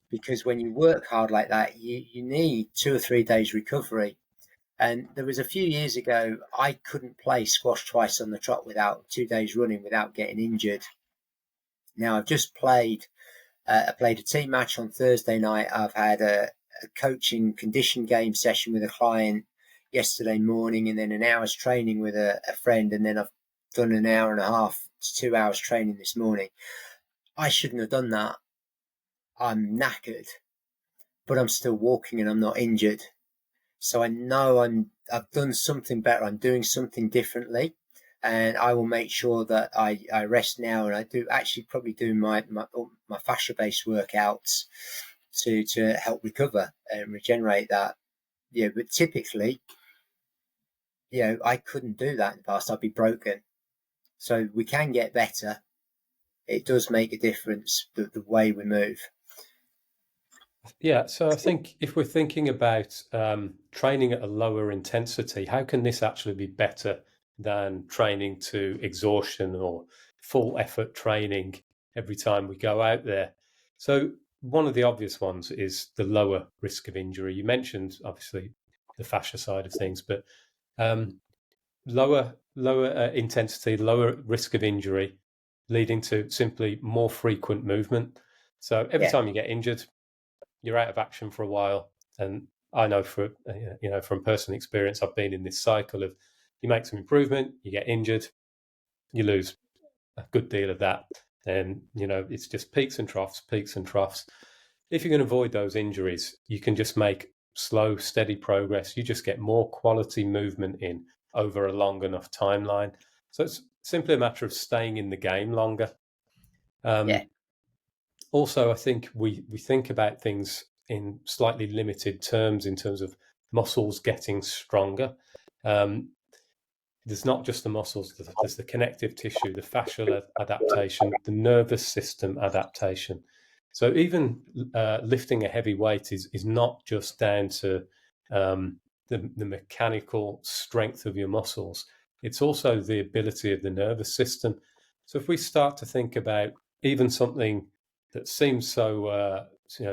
Because when you work hard like that, you need 2 or 3 days recovery. And there was a few years ago, I couldn't play squash twice on the trot without 2 days running without getting injured. Now I've just I played a team match on Thursday night. I've had a coaching condition game session with a client yesterday morning, and then an hour's training with a friend. And then I've done an hour and a half to 2 hours training this morning. I shouldn't have done that. I'm knackered, but I'm still walking and I'm not injured. So I know I've done something better. I'm doing something differently, and I will make sure that I rest now, and I do actually probably do my fascia based workouts to help recover and regenerate that. Yeah, but typically, I couldn't do that in the past. I'd be broken. So we can get better. It does make a difference, the way we move. Yeah, so I think if we're thinking about training at a lower intensity, how can this actually be better than training to exhaustion or full effort training every time we go out there? So one of the obvious ones is the lower risk of injury. You mentioned obviously the fascia side of things, but um, lower intensity, lower risk of injury, leading to simply more frequent movement. So every Yeah, time you get injured, you're out of action for a while. And I know from personal experience, I've been in this cycle of you make some improvement, you get injured, you lose a good deal of that. Then, it's just peaks and troughs, peaks and troughs. If you can avoid those injuries, you can just make slow, steady progress. You just get more quality movement in over a long enough timeline. So it's simply a matter of staying in the game longer. Yeah, Also, I think we think about things in slightly limited terms in terms of muscles getting stronger. Um, there's not just the muscles, there's the connective tissue, the fascial adaptation, the nervous system adaptation. So even lifting a heavy weight is not just down to the mechanical strength of your muscles. It's also the ability of the nervous system. So if we start to think about even something that seems so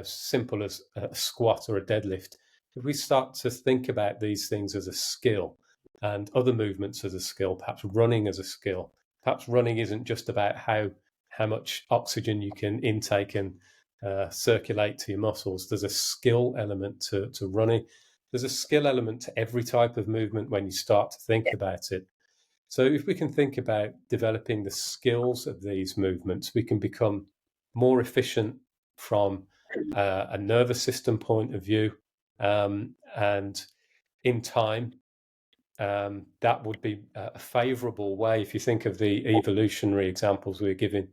simple as a squat or a deadlift, if we start to think about these things as a skill, and other movements as a skill, perhaps running as a skill. Perhaps running isn't just about how much oxygen you can intake and circulate to your muscles. There's a skill element to running. There's a skill element to every type of movement when you start to think about it. So if we can think about developing the skills of these movements, we can become more efficient from a nervous system point of view, and in time, that would be a favorable way. If you think of the evolutionary examples we were giving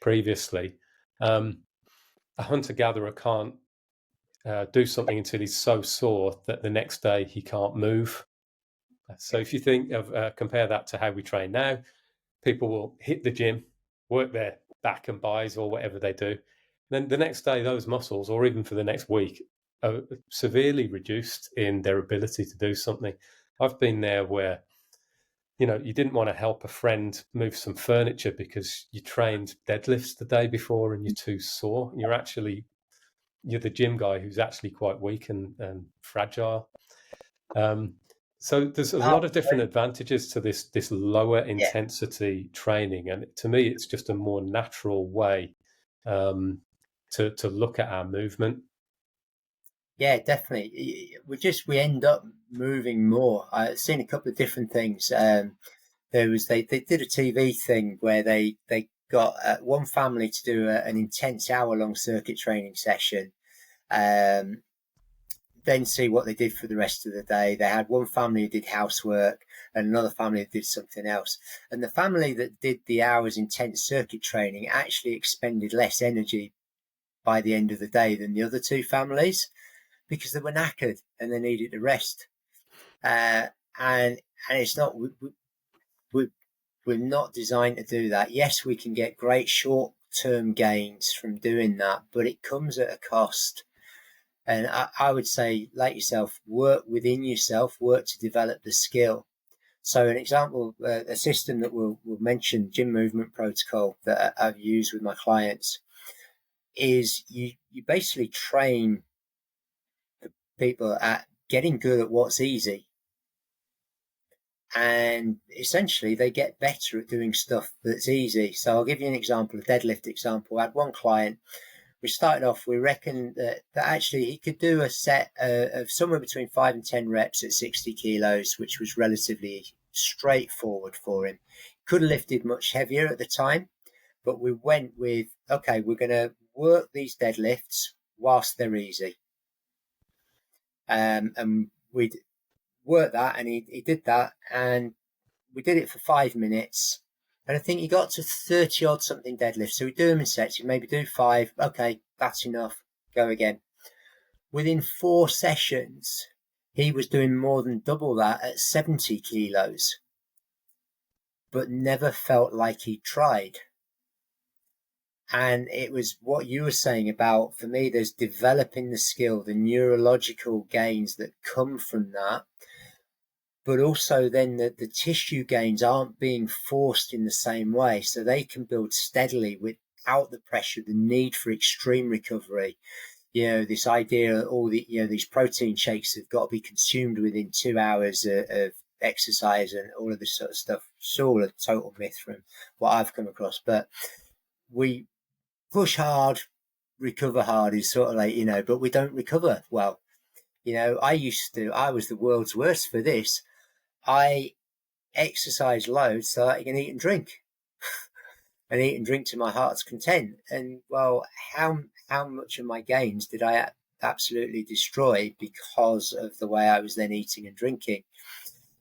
previously, a hunter-gatherer can't do something until he's so sore that the next day he can't move. So if you think of compare that to how we train now, people will hit the gym, work their back and buys or whatever they do. Then the next day, those muscles, or even for the next week, are severely reduced in their ability to do something. I've been there where you didn't want to help a friend move some furniture because you trained deadlifts the day before and you're too sore. You're the gym guy who's actually quite weak and fragile. Um, so there's a lot of different advantages to this lower yeah, intensity training, and to me, it's just a more natural way to look at our movement. yeah, definitely. We end up moving more. I've seen a couple of different things. They did a TV thing where they got one family to do an intense hour-long circuit training session, um, then see what they did for the rest of the day. They had one family who did housework and another family that did something else. And the family that did the hours intense circuit training actually expended less energy by the end of the day than the other two families because they were knackered and they needed to rest. And it's not we, we're not designed to do that. Yes, we can get great short term gains from doing that, but it comes at a cost. And I would say, like yourself, work within yourself, work to develop the skill. So an example, a system that we'll mention, gym movement protocol that I've used with my clients, is you basically train people at getting good at what's easy. And essentially they get better at doing stuff that's easy. So I'll give you an example, a deadlift example. I had one client, we started off, we reckoned that actually he could do a set of somewhere between 5 and 10 reps at 60 kilos, which was relatively straightforward for him. Could have lifted much heavier at the time, but we went with, okay, we're going to work these deadlifts whilst they're easy. And we'd work that, and he did that, and we did it for 5 minutes. And I think he got to 30 odd something deadlifts. So we do them in sets. You maybe do 5. Okay, that's enough. Go again. Within 4 sessions, he was doing more than double that at 70 kilos, but never felt like he tried. And it was what you were saying about, for me, there's developing the skill, the neurological gains that come from that. But also then the tissue gains aren't being forced in the same way. So they can build steadily without the pressure, the need for extreme recovery. This idea, all these protein shakes have got to be consumed within 2 hours of exercise and all of this sort of stuff. It's all a total myth from what I've come across. But we push hard, recover hard is sort of like, but we don't recover well. I was the world's worst for this. I exercise loads so that you can eat and drink and eat and drink to my heart's content. And well, how much of my gains did I absolutely destroy because of the way I was then eating and drinking?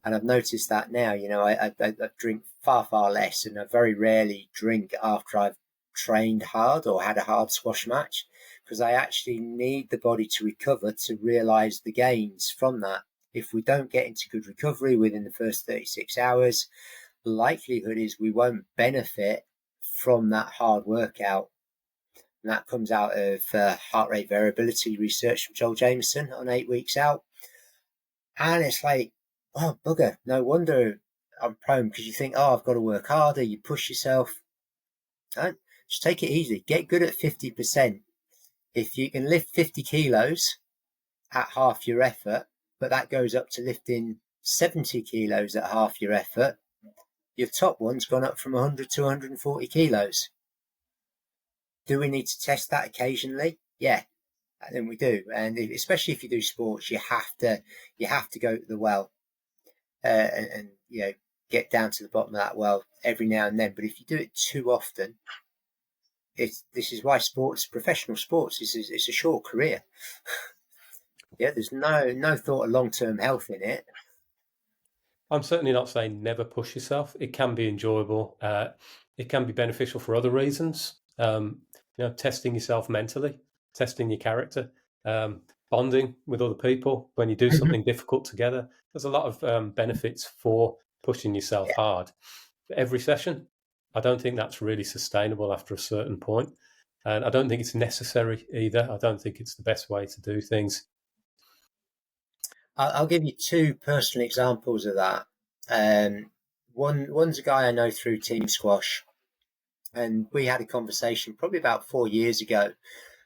And I've noticed that now. I drink far less, and I very rarely drink after I've trained hard or had a hard squash match, because I actually need the body to recover to realize the gains from that. If we don't get into good recovery within the first 36 hours, the likelihood is we won't benefit from that hard workout. And that comes out of heart rate variability research from Joel Jameson on 8 weeks out. And it's like, oh, bugger, no wonder I'm prone, because you think, oh, I've got to work harder. You push yourself. Don't. Just take it easy. Get good at 50%. If you can lift 50 kilos at half your effort, but that goes up to lifting 70 kilos at half your effort, your top one's gone up from 100 to 140 kilos. Do we need to test that occasionally? Yeah, I think we do. And especially if you do sports, you have to go to the well and get down to the bottom of that well every now and then. But if you do it too often, this is why professional sports, it's a short career. Yeah, there's no thought of long-term health in it. I'm certainly not saying never push yourself. It can be enjoyable. It can be beneficial for other reasons. Testing yourself mentally, testing your character, bonding with other people when you do something difficult together. There's a lot of benefits for pushing yourself Yeah. hard. But every session, I don't think that's really sustainable after a certain point. And I don't think it's necessary either. I don't think it's the best way to do things. I'll give you two personal examples of that. One's a guy I know through team squash, and we had a conversation probably about 4 years ago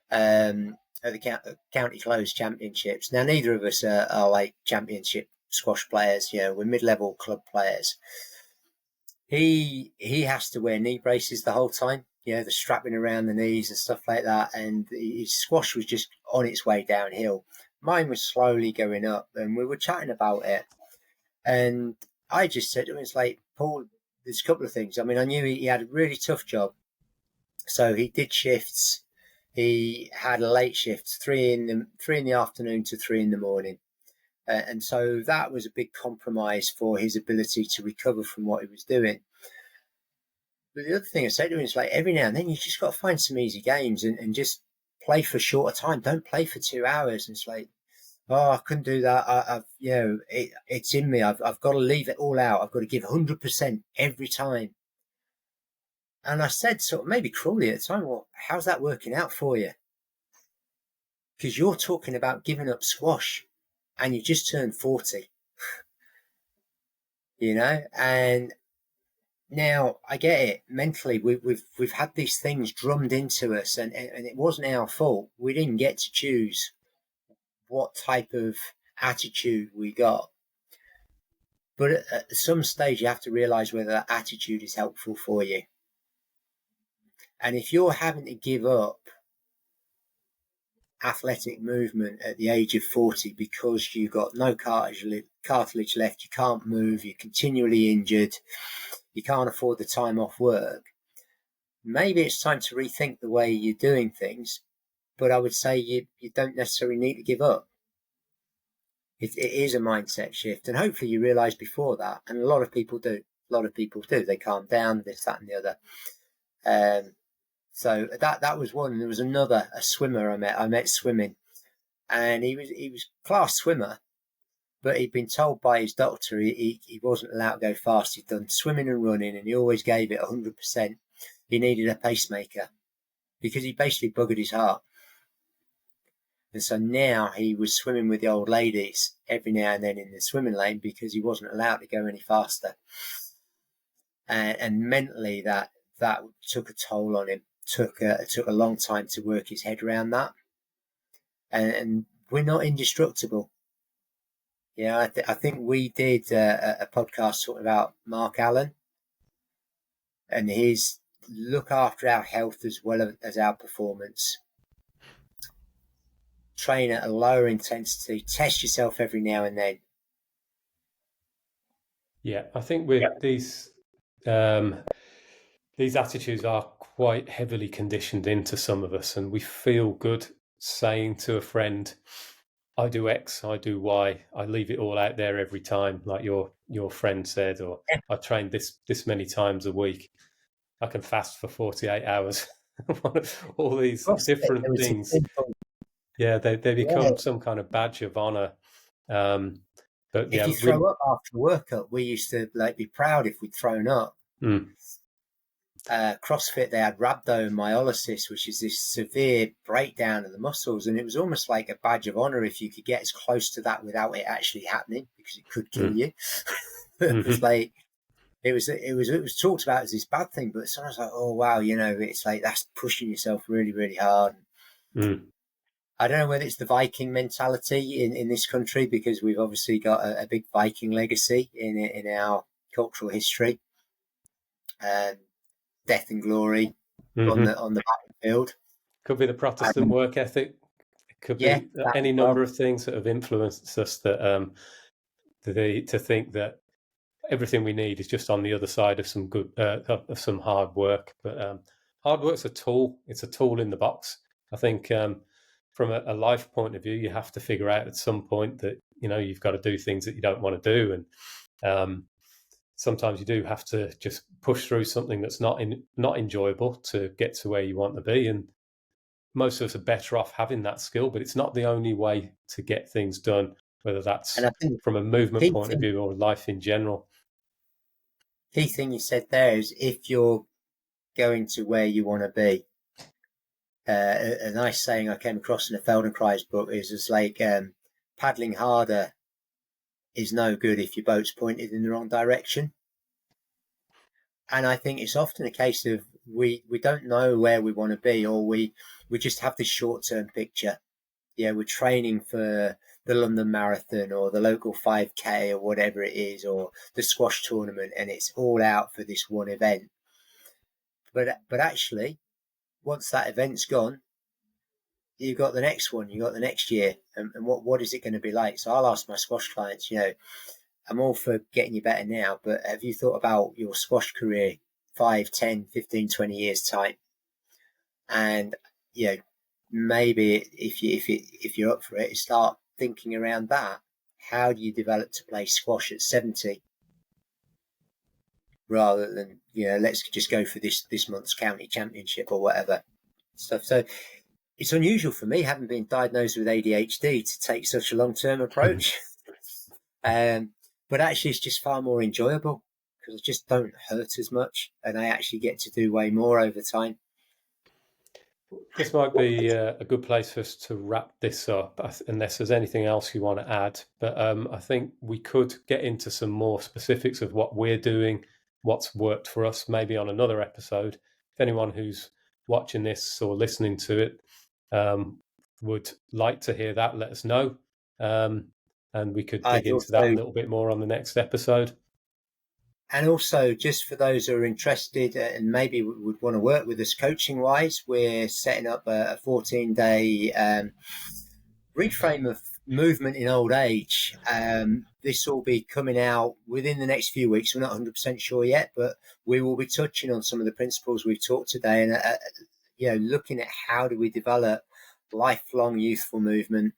at the county closed championships. Now, neither of us are like championship squash players. We're mid-level club players. He has to wear knee braces the whole time. The strapping around the knees and stuff like that. And his squash was just on its way downhill. Mine was slowly going up, and we were chatting about it. And I just said to him, it's like, Paul, there's a couple of things. I mean, I knew he had a really tough job. So he did shifts. He had a late shift, 3 in the afternoon to 3 in the morning. And so that was a big compromise for his ability to recover from what he was doing. But the other thing I said to him is, like, every now and then you just got to find some easy games and just play for a shorter time. Don't play for 2 hours. And it's like, oh, I couldn't do that. It's in me. I've got to leave it all out. I've got to give 100% every time. And I said, sort of maybe cruelly at the time, well, how's that working out for you? Because you're talking about giving up squash and you just turned 40, and now I get it. Mentally, we've had these things drummed into us, and it wasn't our fault. We didn't get to choose what type of attitude we got. But at some stage, you have to realize whether that attitude is helpful for you. And if you're having to give up athletic movement at the age of 40 because you've got no cartilage left, you can't move, you're continually injured, you can't afford the time off work, maybe it's time to rethink the way you're doing things. But I would say you don't necessarily need to give up. It is a mindset shift, and hopefully you realize before that, and a lot of people do. They calm down, this, that, and the other. So that was one. There was another, a swimmer I met swimming, and he was class swimmer, but he'd been told by his doctor he wasn't allowed to go fast. He'd done swimming and running, and he always gave it 100%. He needed a pacemaker because he basically buggered his heart. And so now he was swimming with the old ladies every now and then in the swimming lane because he wasn't allowed to go any faster. And mentally that took a toll on him. It took a long time to work his head around that. And we're not indestructible. I think we did a podcast talking about Mark Allen and his look after our health as well as our performance. Train at a lower intensity, test yourself every now and then. Yeah, I think with these attitudes are quite heavily conditioned into some of us, and we feel good saying to a friend, I do X, I do Y, I leave it all out there every time, like your friend said, or I train this many times a week. I can fast for 48 hours. All these CrossFit, there different was a things. simple, Yeah, they yeah. become some kind of badge of honor. Um, but If yeah, you throw up after a workout, we used to like be proud if we'd thrown up. mm, CrossFit, they had rhabdomyolysis, which is this severe breakdown of the muscles, and it was almost like a badge of honor if you could get as close to that without it actually happening, because it could kill mm, you. It was mm-hmm, like it was talked about as this bad thing, but someone's like, oh wow, it's like that's pushing yourself really, really hard. mm. I don't know whether it's the Viking mentality in this country, because we've obviously got a big Viking legacy in our cultural history. Um, Death and glory on Mm-hmm. the battlefield. Could be the Protestant And work ethic. It could yeah, be that as any well. number of things that have influenced us that to think that everything we need is just on the other side of some good of some hard work. But hard work's a tool. It's a tool in the box. I think from a life point of view, you have to figure out at some point that you've got to do things that you don't want to do, and sometimes you do have to just push through something that's not enjoyable to get to where you want to be. And most of us are better off having that skill, but it's not the only way to get things done, whether And that's I think from a movement key point of thing, view or life in general. key thing you said there is, if you're going to where you want to be. A nice saying I came across in a Feldenkrais book is like paddling harder is no good if your boat's pointed in the wrong direction. And I think it's often a case of we don't know where we want to be, or we just have this short term picture. Yeah, we're training for the London Marathon or the local 5K or whatever it is, or the squash tournament, and it's all out for this one event. But actually, once that event's gone, you've got the next one, you've got the next year, and what is it going to be like? So I'll ask my squash clients, I'm all for getting you better now, but have you thought about your squash career 5, 10, 15, 20 years time? And you know, maybe if you're up for it, start thinking around that. How do you develop to play squash at 70 rather than let's just go for this month's county championship or whatever stuff. So it's unusual for me, having been diagnosed with ADHD, to take such a long term approach. But actually, it's just far more enjoyable because I just don't hurt as much, and I actually get to do way more over time. This might be a good place for us to wrap this up, unless there's anything else you want to add. But I think we could get into some more specifics of what we're doing, what's worked for us, maybe on another episode. If anyone who's watching this or listening to it would like to hear that, let us know. And we could dig I'd into that a also, little bit more on the next episode. and also just for those who are interested and maybe would want to work with us coaching wise, we're setting up a 14-day reframe of movement in old age. This will be coming out within the next few weeks. We're not 100% sure yet, but we will be touching on some of the principles we've talked today, and looking at how do we develop lifelong youthful movement